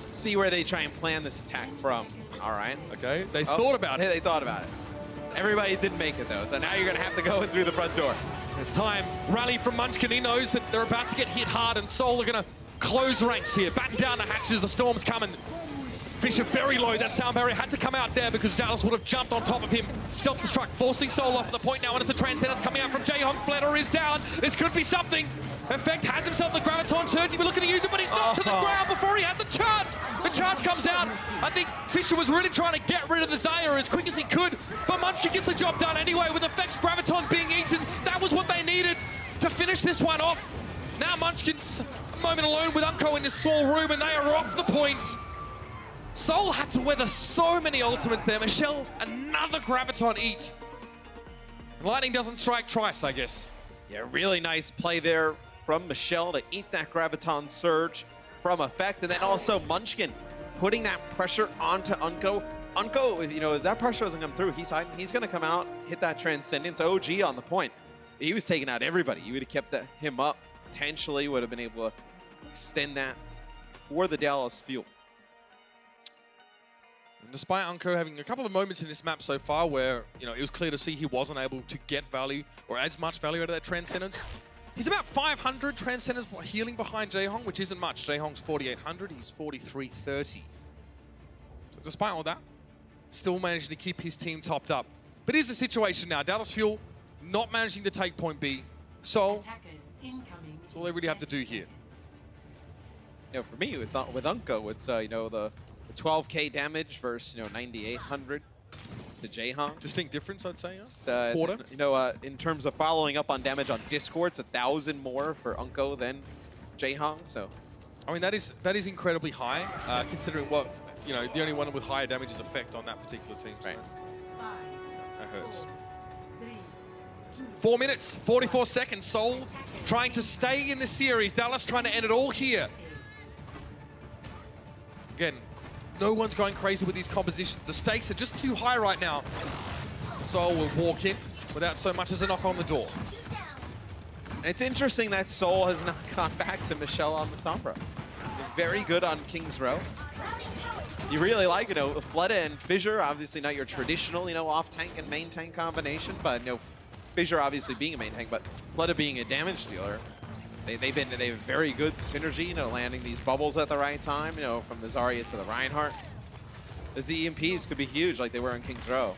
See where they try and plan this attack from. All right. Okay, they thought about it. They thought about it. Everybody didn't make it though, so now you're going to have to go in through the front door. It's time. Rally from Munchkin. He knows that they're about to get hit hard, and Seoul are going to close ranks here. Batten down the hatches. The storm's coming. Fisher very low. That sound barrier had to come out there because Dallas would have jumped on top of him. Self-destruct, forcing Seoul off the point now, and it's a Transcendence coming out from Jaehong. Fletter is down. This could be something. Effect has himself the Graviton Surge. He was looking to use it, but he's knocked to the ground before he had the charge. The charge comes out. I think Fisher was really trying to get rid of the Zaya as quick as he could, but Munchkin gets the job done anyway with Effect's Graviton being eaten. That was what they needed to finish this one off. Now Munchkin's a moment alone with Unko in this small room, and they are off the point. Seoul had to weather so many ultimates there. Michelle, another Graviton eat. Lightning doesn't strike twice, I guess. Yeah, really nice play there from Michelle to eat that Graviton Surge from Effect, and then also Munchkin putting that pressure onto Unko. Unko, you know, if that pressure doesn't come through, he's going to come out, hit that Transcendence. OG on the point. He was taking out everybody. You would have kept him up. Potentially would have been able to extend that for the Dallas Fuel. And despite Unko having a couple of moments in this map so far where, you know, it was clear to see he wasn't able to get value or as much value out of that Transcendence, he's about 500 Transcendence healing behind Jaehong, which isn't much. Jaehong's 4,800, he's 4,330. So despite all that, still managing to keep his team topped up. But here's the situation now. Dallas Fuel not managing to take point B. So that's all they really have to do here. You know, for me, with Unko, it's, you know, the 12k damage versus, you know, 9,800 to Jaehong. Distinct difference, I'd say, yeah? Quarter. You know, in terms of following up on damage on Discord, it's 1,000 more for Unko than Jaehong, so. I mean, that is incredibly high, considering what, you know, the only one with higher damage is Effect on that particular team. So right. That hurts. 4 minutes, 44 seconds. Seoul trying to stay in the series. Dallas trying to end it all here. Again, no one's going crazy with these compositions. The stakes are just too high right now. Seoul will walk in without so much as a knock on the door. And it's interesting that Seoul has not gone back to Michelle on the Sombra. Very good on King's Row. You really like, you know, Fleta and Fissure, obviously not your traditional, you know, off-tank and main tank combination, but, you know, Fissure obviously being a main tank, but Fleta being a damage dealer. They've very good synergy, you know, landing these bubbles at the right time, you know, from the Zarya to the Reinhardt. The EMPs could be huge like they were in King's Row.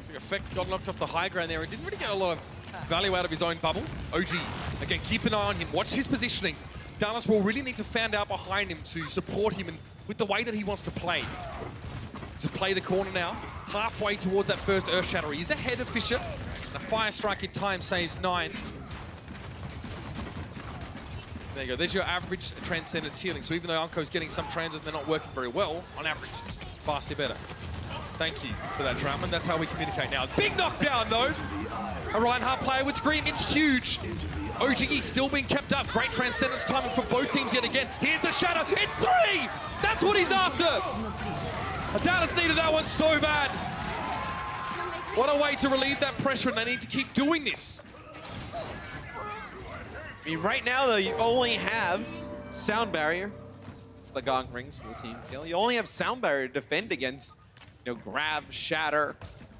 So Effect got knocked off the high ground there and didn't really get a lot of value out of his own bubble. OG, again, keep an eye on him. Watch his positioning. Dallas will really need to fan out behind him to support him and with the way that he wants to play. To play the corner now, halfway towards that first Earth Shatter. He's ahead of Fissure. A Fire Strike in time saves 9. There you go, there's your average Transcendence healing. So even though Unko's getting some trans and they're not working very well, on average, it's vastly better. Thank you for that, Troutman. That's how we communicate now. Big knockdown, though. A Reinhardt player would scream, it's huge. OGE still being kept up. Great Transcendence timing for both teams yet again. Here's the Shadow, it's 3! That's what he's after! Dallas needed that one so bad. What a way to relieve that pressure, and they need to keep doing this. I mean, right now, though, you only have Sound Barrier. It's the gong rings for the team. You only have Sound Barrier to defend against, you know, Grab, Shatter,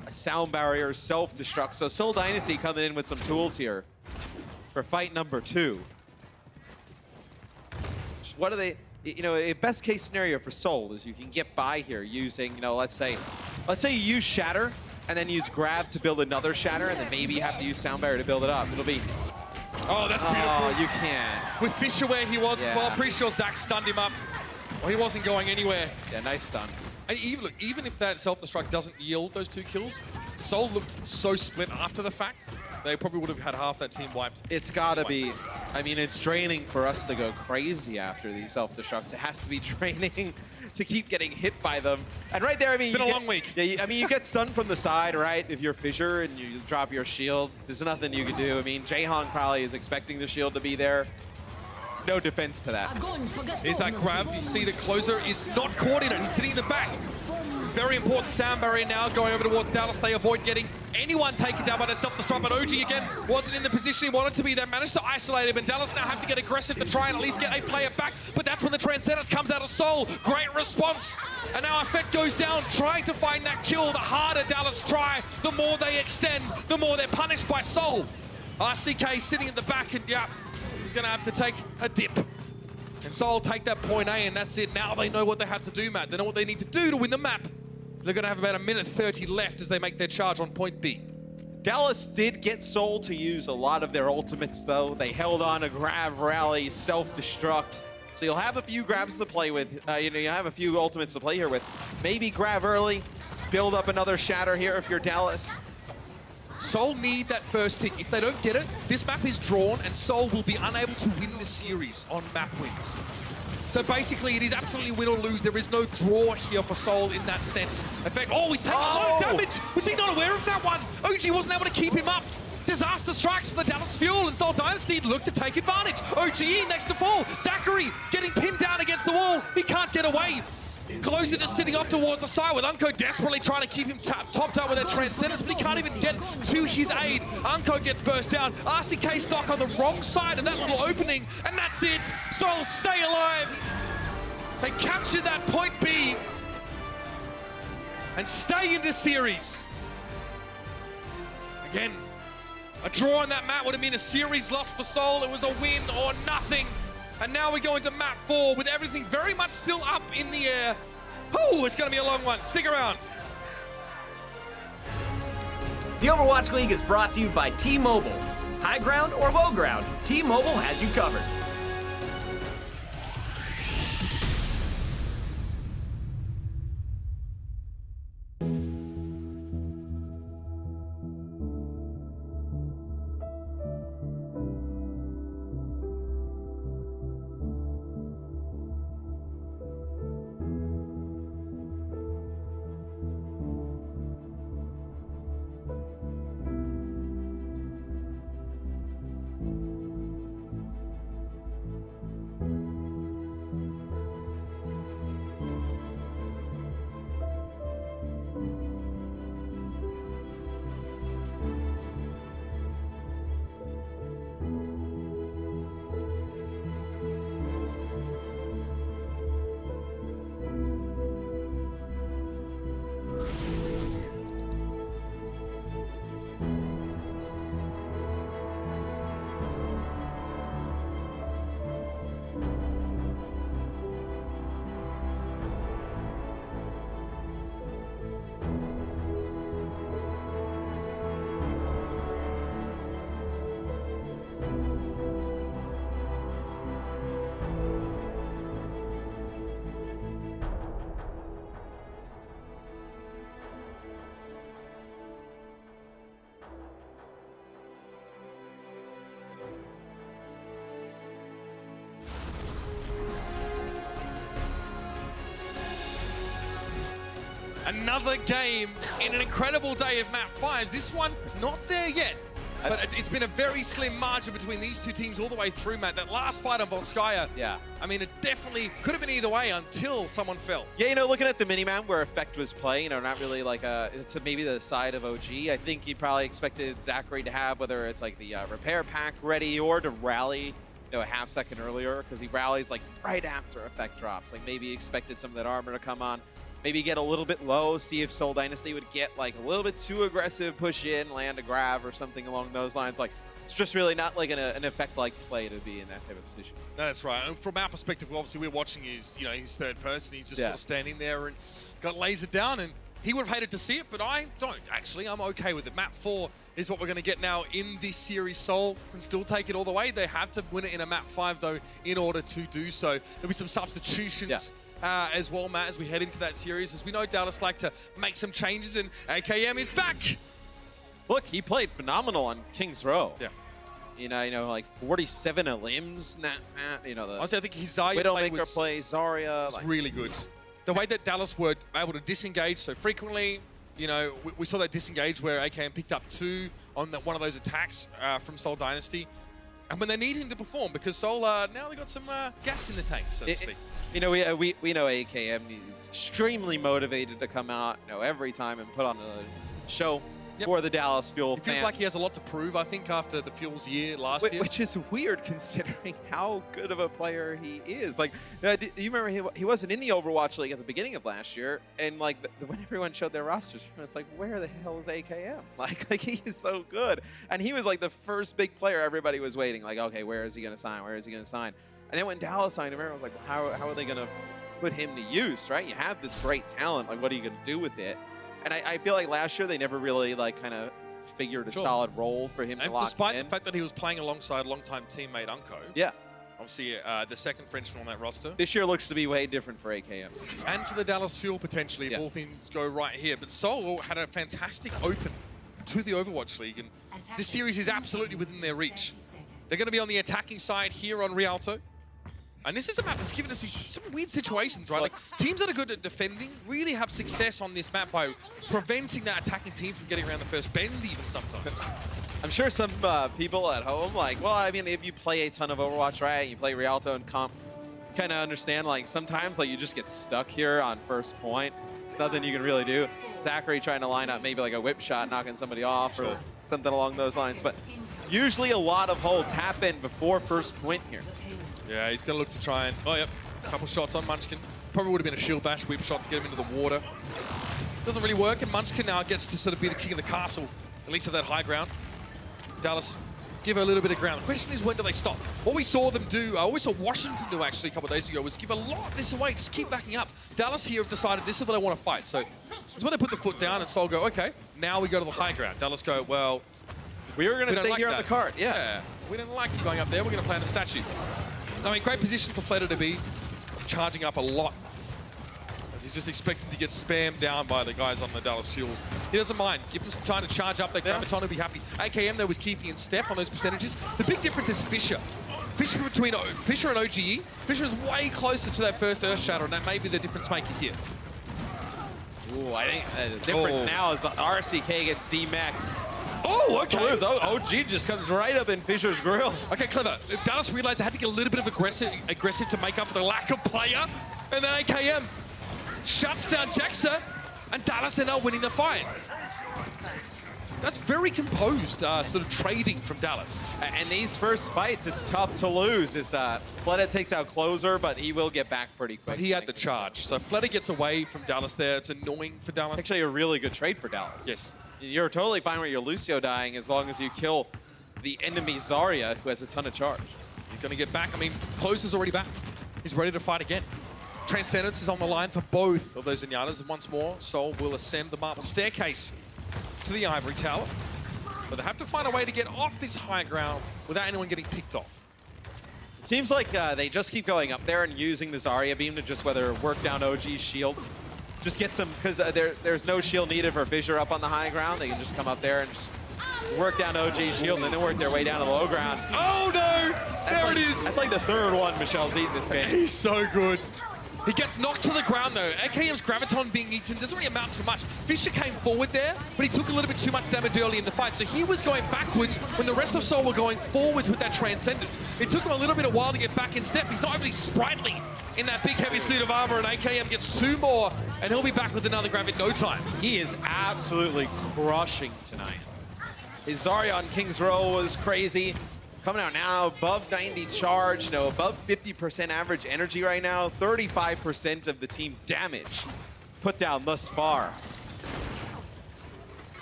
a Sound Barrier, Self-Destruct. So Seoul Dynasty coming in with some tools here for fight number 2. What are they? You know, a best case scenario for Seoul is you can get by here using, you know, let's say you use Shatter and then use Grab to build another Shatter, and then maybe you have to use Sound Barrier to build it up. It'll be... Oh, that's beautiful. Oh, you can't. With Fissure where he was as well, pretty sure Zach stunned him up. Well, he wasn't going anywhere. Yeah, nice stun. And even if that self-destruct doesn't yield those 2 kills, Seoul looked so split after the fact, they probably would have had half that team wiped. It's gotta be, I mean, it's draining for us to go crazy after these self-destructs. It has to be draining to keep getting hit by them. And right there, I mean, it's been a long week. Yeah, I mean, you get stunned from the side, right? If you're Fissure and you drop your shield, there's nothing you can do. I mean, Jaehong probably is expecting the shield to be there. There's no defense to that. Here's that grab. You see the closer is not caught in it. He's sitting in the back. Very important sound barrier now going over towards Dallas. They avoid getting anyone taken down by that self-destruct, but OG again wasn't in the position he wanted to be. They managed to isolate him, and Dallas now have to get aggressive to try and at least get a player back, but that's when the Transcendence comes out of Seoul. Great response, and now Effect goes down, trying to find that kill. The harder Dallas try, the more they extend, the more they're punished by Seoul. RCK sitting in the back, and yeah, he's gonna have to take a dip. And Seoul take that point A, and that's it. Now they know what they have to do, Matt. They know what they need to do to win the map. They're going to have about a minute 30 left as they make their charge on point B. Dallas did get Seoul to use a lot of their ultimates, though. They held on a grab, rally, self-destruct. So you'll have a few grabs to play with. You have a few ultimates to play here with. Maybe grab early, build up another shatter here if you're Dallas. Seoul need that first tick. If they don't get it, this map is drawn, and Seoul will be unable to win the series on map wins. So basically, it is absolutely win or lose. There is no draw here for Seoul in that sense. In fact, he's taking a lot of damage. Was he not aware of that one? OG wasn't able to keep him up. Disaster strikes for the Dallas Fuel, and Seoul Dynasty look to take advantage. OGE next to fall. Zachary getting pinned down against the wall. He can't get away. Closer just sitting off towards the side with Unko desperately trying to keep him topped up with that Transcendence, but he can't even get to his aid. Unko gets burst down. RCK stock on the wrong side of that little opening, and that's it. Seoul stay alive. They captured that point B and stay in this series. Again, a draw on that map would have been a series loss for Seoul. It was a win or nothing. And now we go into map 4 with everything very much still up in the air. Oh, it's going to be a long one. Stick around. The Overwatch League is brought to you by T-Mobile. High ground or low ground, T-Mobile has you covered. Another game in an incredible day of map 5s. This one, not there yet. But it's been a very slim margin between these two teams all the way through, Matt. That last fight on Volskaya, yeah. I mean, it definitely could have been either way until someone fell. Yeah, looking at the minimap where Effect was playing, not really like to maybe the side of OG. I think he probably expected Zachary to have, whether it's like the repair pack ready or to rally, a half second earlier, because he rallies like right after Effect drops. Like maybe he expected some of that armor to come on. Maybe get a little bit low, see if Seoul Dynasty would get like a little bit too aggressive, push in, land a grab or something along those lines. Like it's just really not like an Effect-like play to be in that type of position. That's right. And from our perspective, obviously we're watching his, his third person. He's just sort of standing there and got lasered down, and he would have hated to see it, but I don't actually. I'm okay with it. Map 4 is what we're going to get now in this series. Seoul can still take it all the way. They have to win it in a map 5 though in order to do so. There'll be some substitutions. Yeah. As well, Matt, as we head into that series. As we know, Dallas like to make some changes, and AKM is back. Look, he played phenomenal on King's Row. Yeah. Like 47 limbs. Honestly, I think his Zarya Widowmaker play, Zarya. was really good. The way that Dallas were able to disengage so frequently, we saw that disengage where AKM picked up 2 on one of those attacks from Seoul Dynasty. And when they need him to perform, because Seoul, now they got some gas in the tank, so to speak. We know AKM is extremely motivated to come out, every time and put on a show for the Dallas Fuel It feels like he has a lot to prove, I think, after the Fuel's year last year. Which is weird considering how good of a player he is. Like, do you remember he wasn't in the Overwatch League at the beginning of last year, and like when everyone showed their rosters, it's like, where the hell is AKM? Like he is so good, and he was like the first big player everybody was waiting. Like, okay, where is he gonna sign? Where is he gonna sign? And then when Dallas signed him, I was like, well, how are they going to put him to use, right? You have this great talent. Like, what are you going to do with it? And I feel like last year they never really like kind of figured a solid role for him to lock despite in. the fact that he was playing alongside longtime teammate Unco. Yeah. Obviously, the second Frenchman on that roster. This year looks to be way different for AKM. And for the Dallas Fuel, potentially, if all things go right here. But Seoul had a fantastic open to the Overwatch League, and this series is absolutely within their reach. They're going to be on the attacking side here on Rialto. And this is a map that's given us some weird situations, right? Like, teams that are good at defending really have success on this map by preventing that attacking team from getting around the first bend even sometimes. I'm sure some people at home, like, well, I mean, if you play a ton of Overwatch, right, you play Rialto and comp, kind of understand, like, sometimes, like, you just get stuck here on first point. There's nothing you can really do. Zachary trying to line up maybe like a whip shot, knocking somebody off or something along those lines. But usually a lot of holds happen before first point here. Yeah, he's going to look to try and, a couple shots on Munchkin. Probably would have been a shield bash whip shot to get him into the water. Doesn't really work, and Munchkin now gets to sort of be the king of the castle, at least of that high ground. Dallas give her a little bit of ground. The question is, when do they stop? What we saw them do, what we saw Washington do actually a couple of days ago, was give a lot of this away, just keep backing up. Dallas here have decided this is what I want to fight. So it's when they put the foot down and Seoul go, okay, now we go to the high ground. Dallas go, well, we were going to stay here on the cart, yeah. We didn't like you going up there, we're going to plant a statue. I mean, great position for Fleta to be, charging up a lot. As he's just expecting to get spammed down by the guys on the Dallas Fuel. He doesn't mind. Give him some time to charge up. That Graviton will be happy. AKM, though, was keeping in step on those percentages. The big difference is Fisher. Fisher between Fisher and OGE. Fisher is way closer to that first Earth Shatter, and that may be the difference maker here. Ooh, I think the difference now is RCK gets DMAC. Oh, okay. OG just comes right up in Fisher's grill. Okay, clever. Dallas realized they had to get a little bit of aggressive to make up for the lack of player, and then AKM shuts down Jaxa, and Dallas are now winning the fight. That's very composed sort of trading from Dallas. And these first fights, it's tough to lose. Fleta takes out Closer, but he will get back pretty quick. But he had the charge. So Fleta gets away from Dallas there. It's annoying for Dallas. Actually a really good trade for Dallas. Yes. You're totally fine with your Lucio dying as long as you kill the enemy Zarya, who has a ton of charge. He's going to get back. I mean, Closer's already back. He's ready to fight again. Transcendence is on the line for both of those Zenyatas. And once more, Seoul will ascend the marble staircase to the Ivory Tower. But they have to find a way to get off this high ground without anyone getting picked off. It seems like they just keep going up there and using the Zarya beam to just whether work down OG's shield. Just get some, because there's no shield needed for Fissure up on the high ground. They can just come up there and just work down OG's shield and then work their way down to the low ground. Oh no! There it is! That's like the third one Michelle's eaten this game. He's so good. He gets knocked to the ground though. AKM's Graviton being eaten doesn't really amount to much. Fisher came forward there, but he took a little bit too much damage early in the fight. So he was going backwards when the rest of Seoul were going forwards with that Transcendence. It took him a little bit of while to get back in step. He's not overly sprightly in that big heavy suit of armor, and AKM gets 2 more, and he'll be back with another grab in no time. He is absolutely crushing tonight. His Zarya on King's Row was crazy. Coming out now above 90 charge, above 50% average energy right now, 35% of the team damage put down thus far.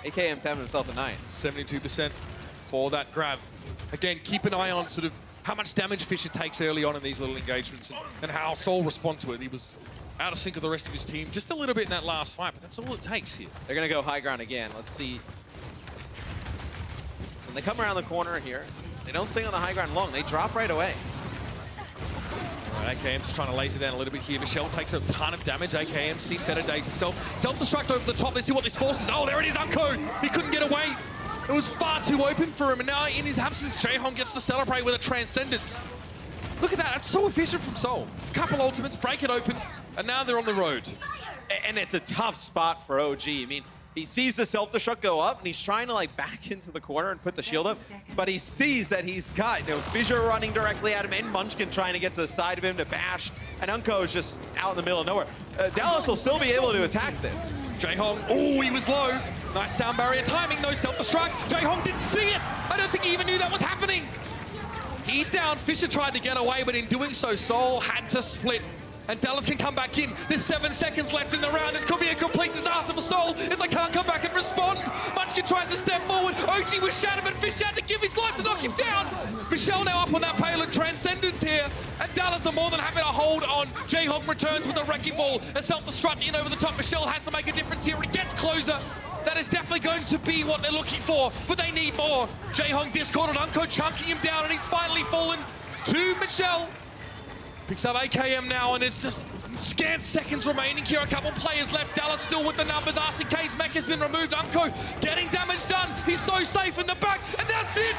AKM's having himself a night. 72% for that grab. Again, keep an eye on sort of how much damage Fisher takes early on in these little engagements and how Seoul respond to it. He was out of sync with the rest of his team just a little bit in that last fight, but that's all it takes here. They're going to go high ground again. Let's see. So they come around the corner here. They don't stay on the high ground long. They drop right away. All right, AKM just trying to laser down a little bit here. Michelle takes a ton of damage. AKM seen better days himself. Self-destruct over the top. Let's see what this forces. Oh, there it is, Unco. He couldn't get away. It was far too open for him. And now in his absence, Jaehong gets to celebrate with a Transcendence. Look at that. That's so efficient from Seoul. A couple ultimates, break it open, and now they're on the road. And it's a tough spot for OG. I mean, he sees the self-destruct go up, and he's trying to back into the corner and put the shield up, but he sees that he's got Fissure running directly at him, and Munchkin trying to get to the side of him to bash, and Unco is just out in the middle of nowhere. Dallas will still be able to attack this. Jaehong, oh, he was low. Nice sound barrier timing, no self-destruct. Jaehong didn't see it. I don't think he even knew that was happening. He's down. Fisher tried to get away, but in doing so, Seoul had to split. And Dallas can come back in. There's 7 seconds left in the round. This could be a complete disaster for Seoul if they can't come back and respond. Munchkin tries to step forward. OG was shattered, but Fish had to give his life to knock him down. Michelle now up on that payload. Transcendence here. And Dallas are more than happy to hold on. Jayhong returns with a wrecking ball. A self-destruct in over the top. Michelle has to make a difference here. It gets closer. That is definitely going to be what they're looking for, but they need more. Jayhong discorded, Unko chunking him down, and he's finally fallen to Michelle. Picks up AKM now, and it's just scant seconds remaining here. A couple players left. Dallas still with the numbers. RCK's mech has been removed. Unko getting damage done. He's so safe in the back, and that's it!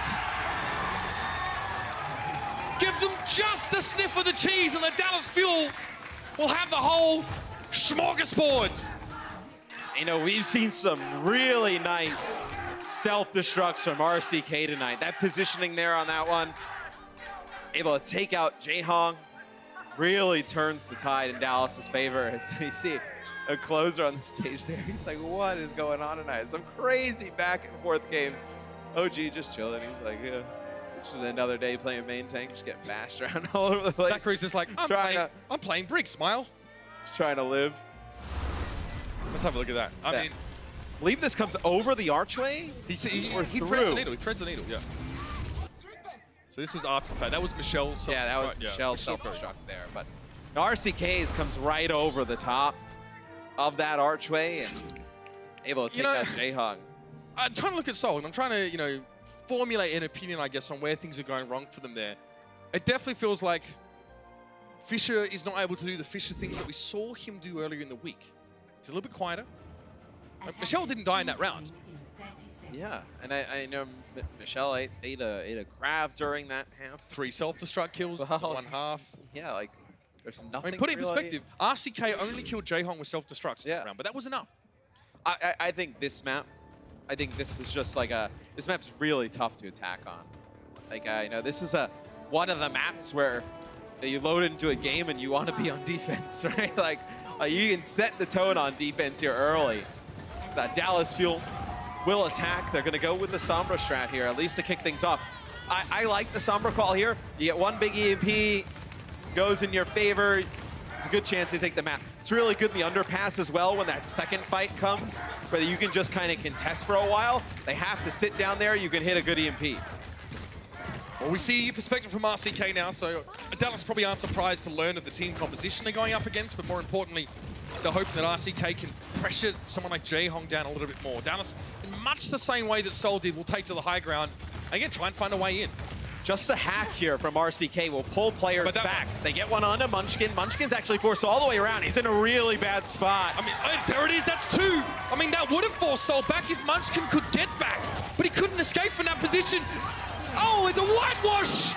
Gives them just a sniff of the cheese, and the Dallas Fuel will have the whole smorgasbord. You know, we've seen some really nice self-destructs from RCK tonight. That positioning there on that one, able to take out Jayhong, really turns the tide in Dallas's favor. As you see a closer on the stage there, he's like, what is going on tonight? Some crazy back and forth games. OG just chilling. He's like, yeah, it's just another day playing main tank, just getting bashed around all over the place. Zachary's just like, I'm playing Brig, smile. Just trying to live. Let's have a look at that. I mean, I believe this comes over the archway. He threads the needle. He threads the needle. Yeah. So this was after the fact. That was Michelle's. Yeah, that was Michelle's self-destruct there. But the RCK's comes right over the top of that archway and able to take out Jayhong. I'm trying to look at Seoul, and I'm trying to, formulate an opinion, I guess, on where things are going wrong for them there. It definitely feels like Fisher is not able to do the Fisher things that we saw him do earlier in the week. He's a little bit quieter. Michelle didn't die in that round. Yeah, and I know Michelle ate a crab during that half. 3 self-destruct kills, well, 1 half. Yeah, like there's nothing. I mean, put it in really... perspective. RCK only killed Jayhong with self-destructs in that round, but that was enough. I think this map, I think this is just like this map's really tough to attack on. Like this is one of the maps where you load into a game and you want to be on defense, right? Like you can set the tone on defense here early. That Dallas Fuel will attack. They're going to go with the Sombra strat here, at least to kick things off. I like the Sombra call here. You get 1 big EMP, goes in your favor. It's a good chance to take the map. It's really good in the underpass as well when that second fight comes, where you can just kind of contest for a while. They have to sit down there. You can hit a good EMP. Well, we see perspective from RCK now, so Dallas probably aren't surprised to learn of the team composition they're going up against, but more importantly, they're hoping that RCK can pressure someone like Jayhong down a little bit more. Dallas, in much the same way that Seoul did, will take to the high ground. Again, try and find a way in. Just a hack here from RCK will pull players back. They get one onto Munchkin. Munchkin's actually forced all the way around. He's in a really bad spot. I mean, there it is, that's 2. I mean, that would have forced Seoul back if Munchkin could get back, but he couldn't escape from that position. Oh, it's a whitewash!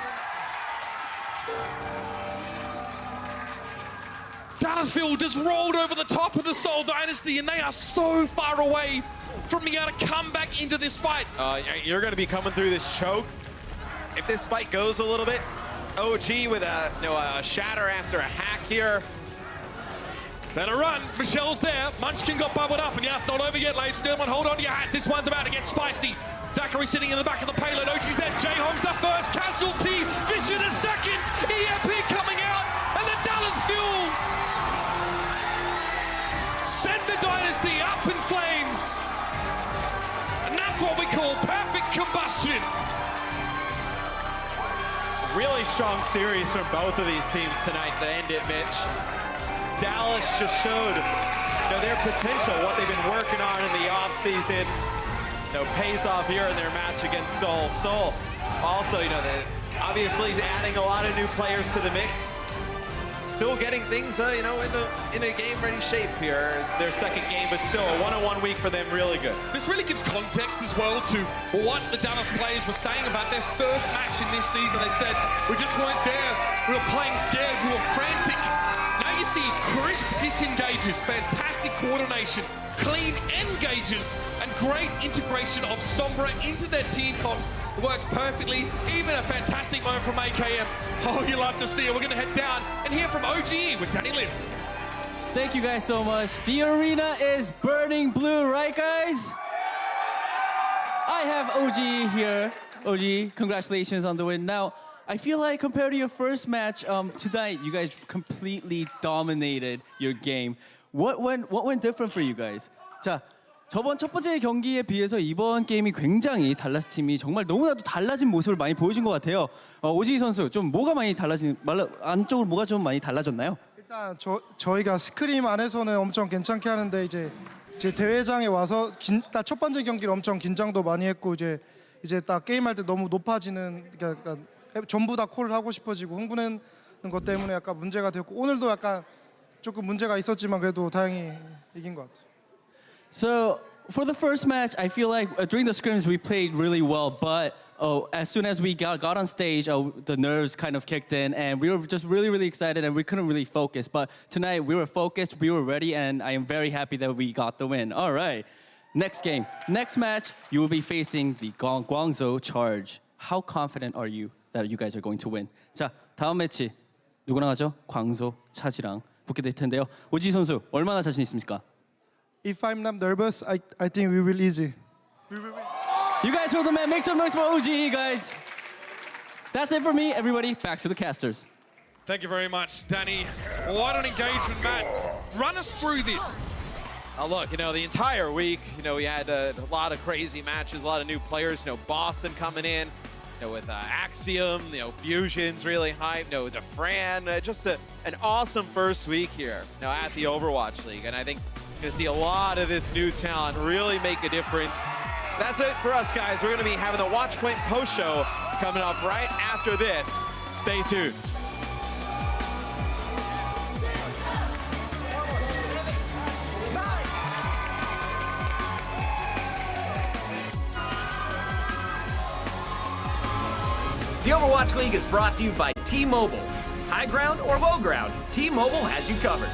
Dallasville just rolled over the top of the Seoul Dynasty, and they are so far away from being able to come back into this fight. You're going to be coming through this choke. If this fight goes a little bit, OG with a shatter after a hack here. Better run. Michelle's there. Munchkin got bubbled up, and yeah, it's not over yet, ladies and gentlemen. Hold on to your hats. This one's about to get spicy. Zachary sitting in the back of the payload. OG's there. Jayhong's the first casualty. Fisher the second. EMP coming out, and the Dallas Fuel send the Dynasty up in flames. And that's what we call perfect combustion. Really strong series from both of these teams tonight to end it, Mitch. Dallas just showed their potential, what they've been working on in the offseason. Pays off here in their match against Seoul. Seoul also, obviously adding a lot of new players to the mix. Still getting things, in a game-ready shape here. It's their second game, but still a one-on-one week for them, really good. This really gives context as well to what the Dallas players were saying about their first match in this season. They said, we just weren't there. We were playing scared. We were frantic. Now you see crisp disengages, fantastic coordination, clean engages, and great integration of Sombra into their team comps. It works perfectly. Even a fantastic moment from AKM. Oh, you love to see it. We're going to head down and hear from OGE with Danny Lim. Thank you guys so much. The arena is burning blue, right, guys? I have OGE here. OGE, congratulations on the win. Now, I feel like compared to your first match tonight, you guys completely dominated your game. What went different for you guys? 자, 저번 첫 번째 경기에 비해서 이번 게임이 굉장히 달라스 팀이 정말 너무나도 달라진 모습을 많이 보여준 것 같아요. 오지희 선수, 좀 뭐가 많이 안쪽으로 뭐가 좀 많이 달라졌나요? 일단 저희가 스크림 안에서는 엄청 괜찮게 하는데 이제 대회장에 와서 딱 첫 번째 경기를 엄청 긴장도 많이 했고 이제 딱 게임할 때 너무 높아지는 그러니까 전부 다 콜을 하고 싶어지고 흥분하는 것 때문에 약간 문제가 됐고 오늘도 약간 조금 문제가 있었지만 그래도 다행히 이긴 것 같아요. So for the first match, I feel like during the scrims we played really well, but as soon as we got on stage, the nerves kind of kicked in, and we were just really excited, and we couldn't really focus. But tonight we were focused, we were ready, and I am very happy that we got the win. All right, next game, next match, you will be facing the Guangzhou Charge. How confident are you that you guys are going to win? 자, 다음 매치 누구랑 하죠? 광소 차지랑 붙게 될 텐데요. 오지희 선수 얼마나 자신 있습니까? If I'm not nervous, I think we will easy. You guys heard the man. Make some noise for OG, guys. That's it for me. Everybody, back to the casters. Thank you very much, Danny. What an engagement, Matt. Run us through this. Look, the entire week, we had a lot of crazy matches, a lot of new players, Boston coming in, with Axiom, Fusion's really hyped, DeFran, just an awesome first week here, at the Overwatch League. And I think you're going to see a lot of this new talent really make a difference. That's it for us, guys. We're going to be having the Watch Point post show coming up right after this. Stay tuned. The Overwatch League is brought to you by T-Mobile. High ground or low ground, T-Mobile has you covered.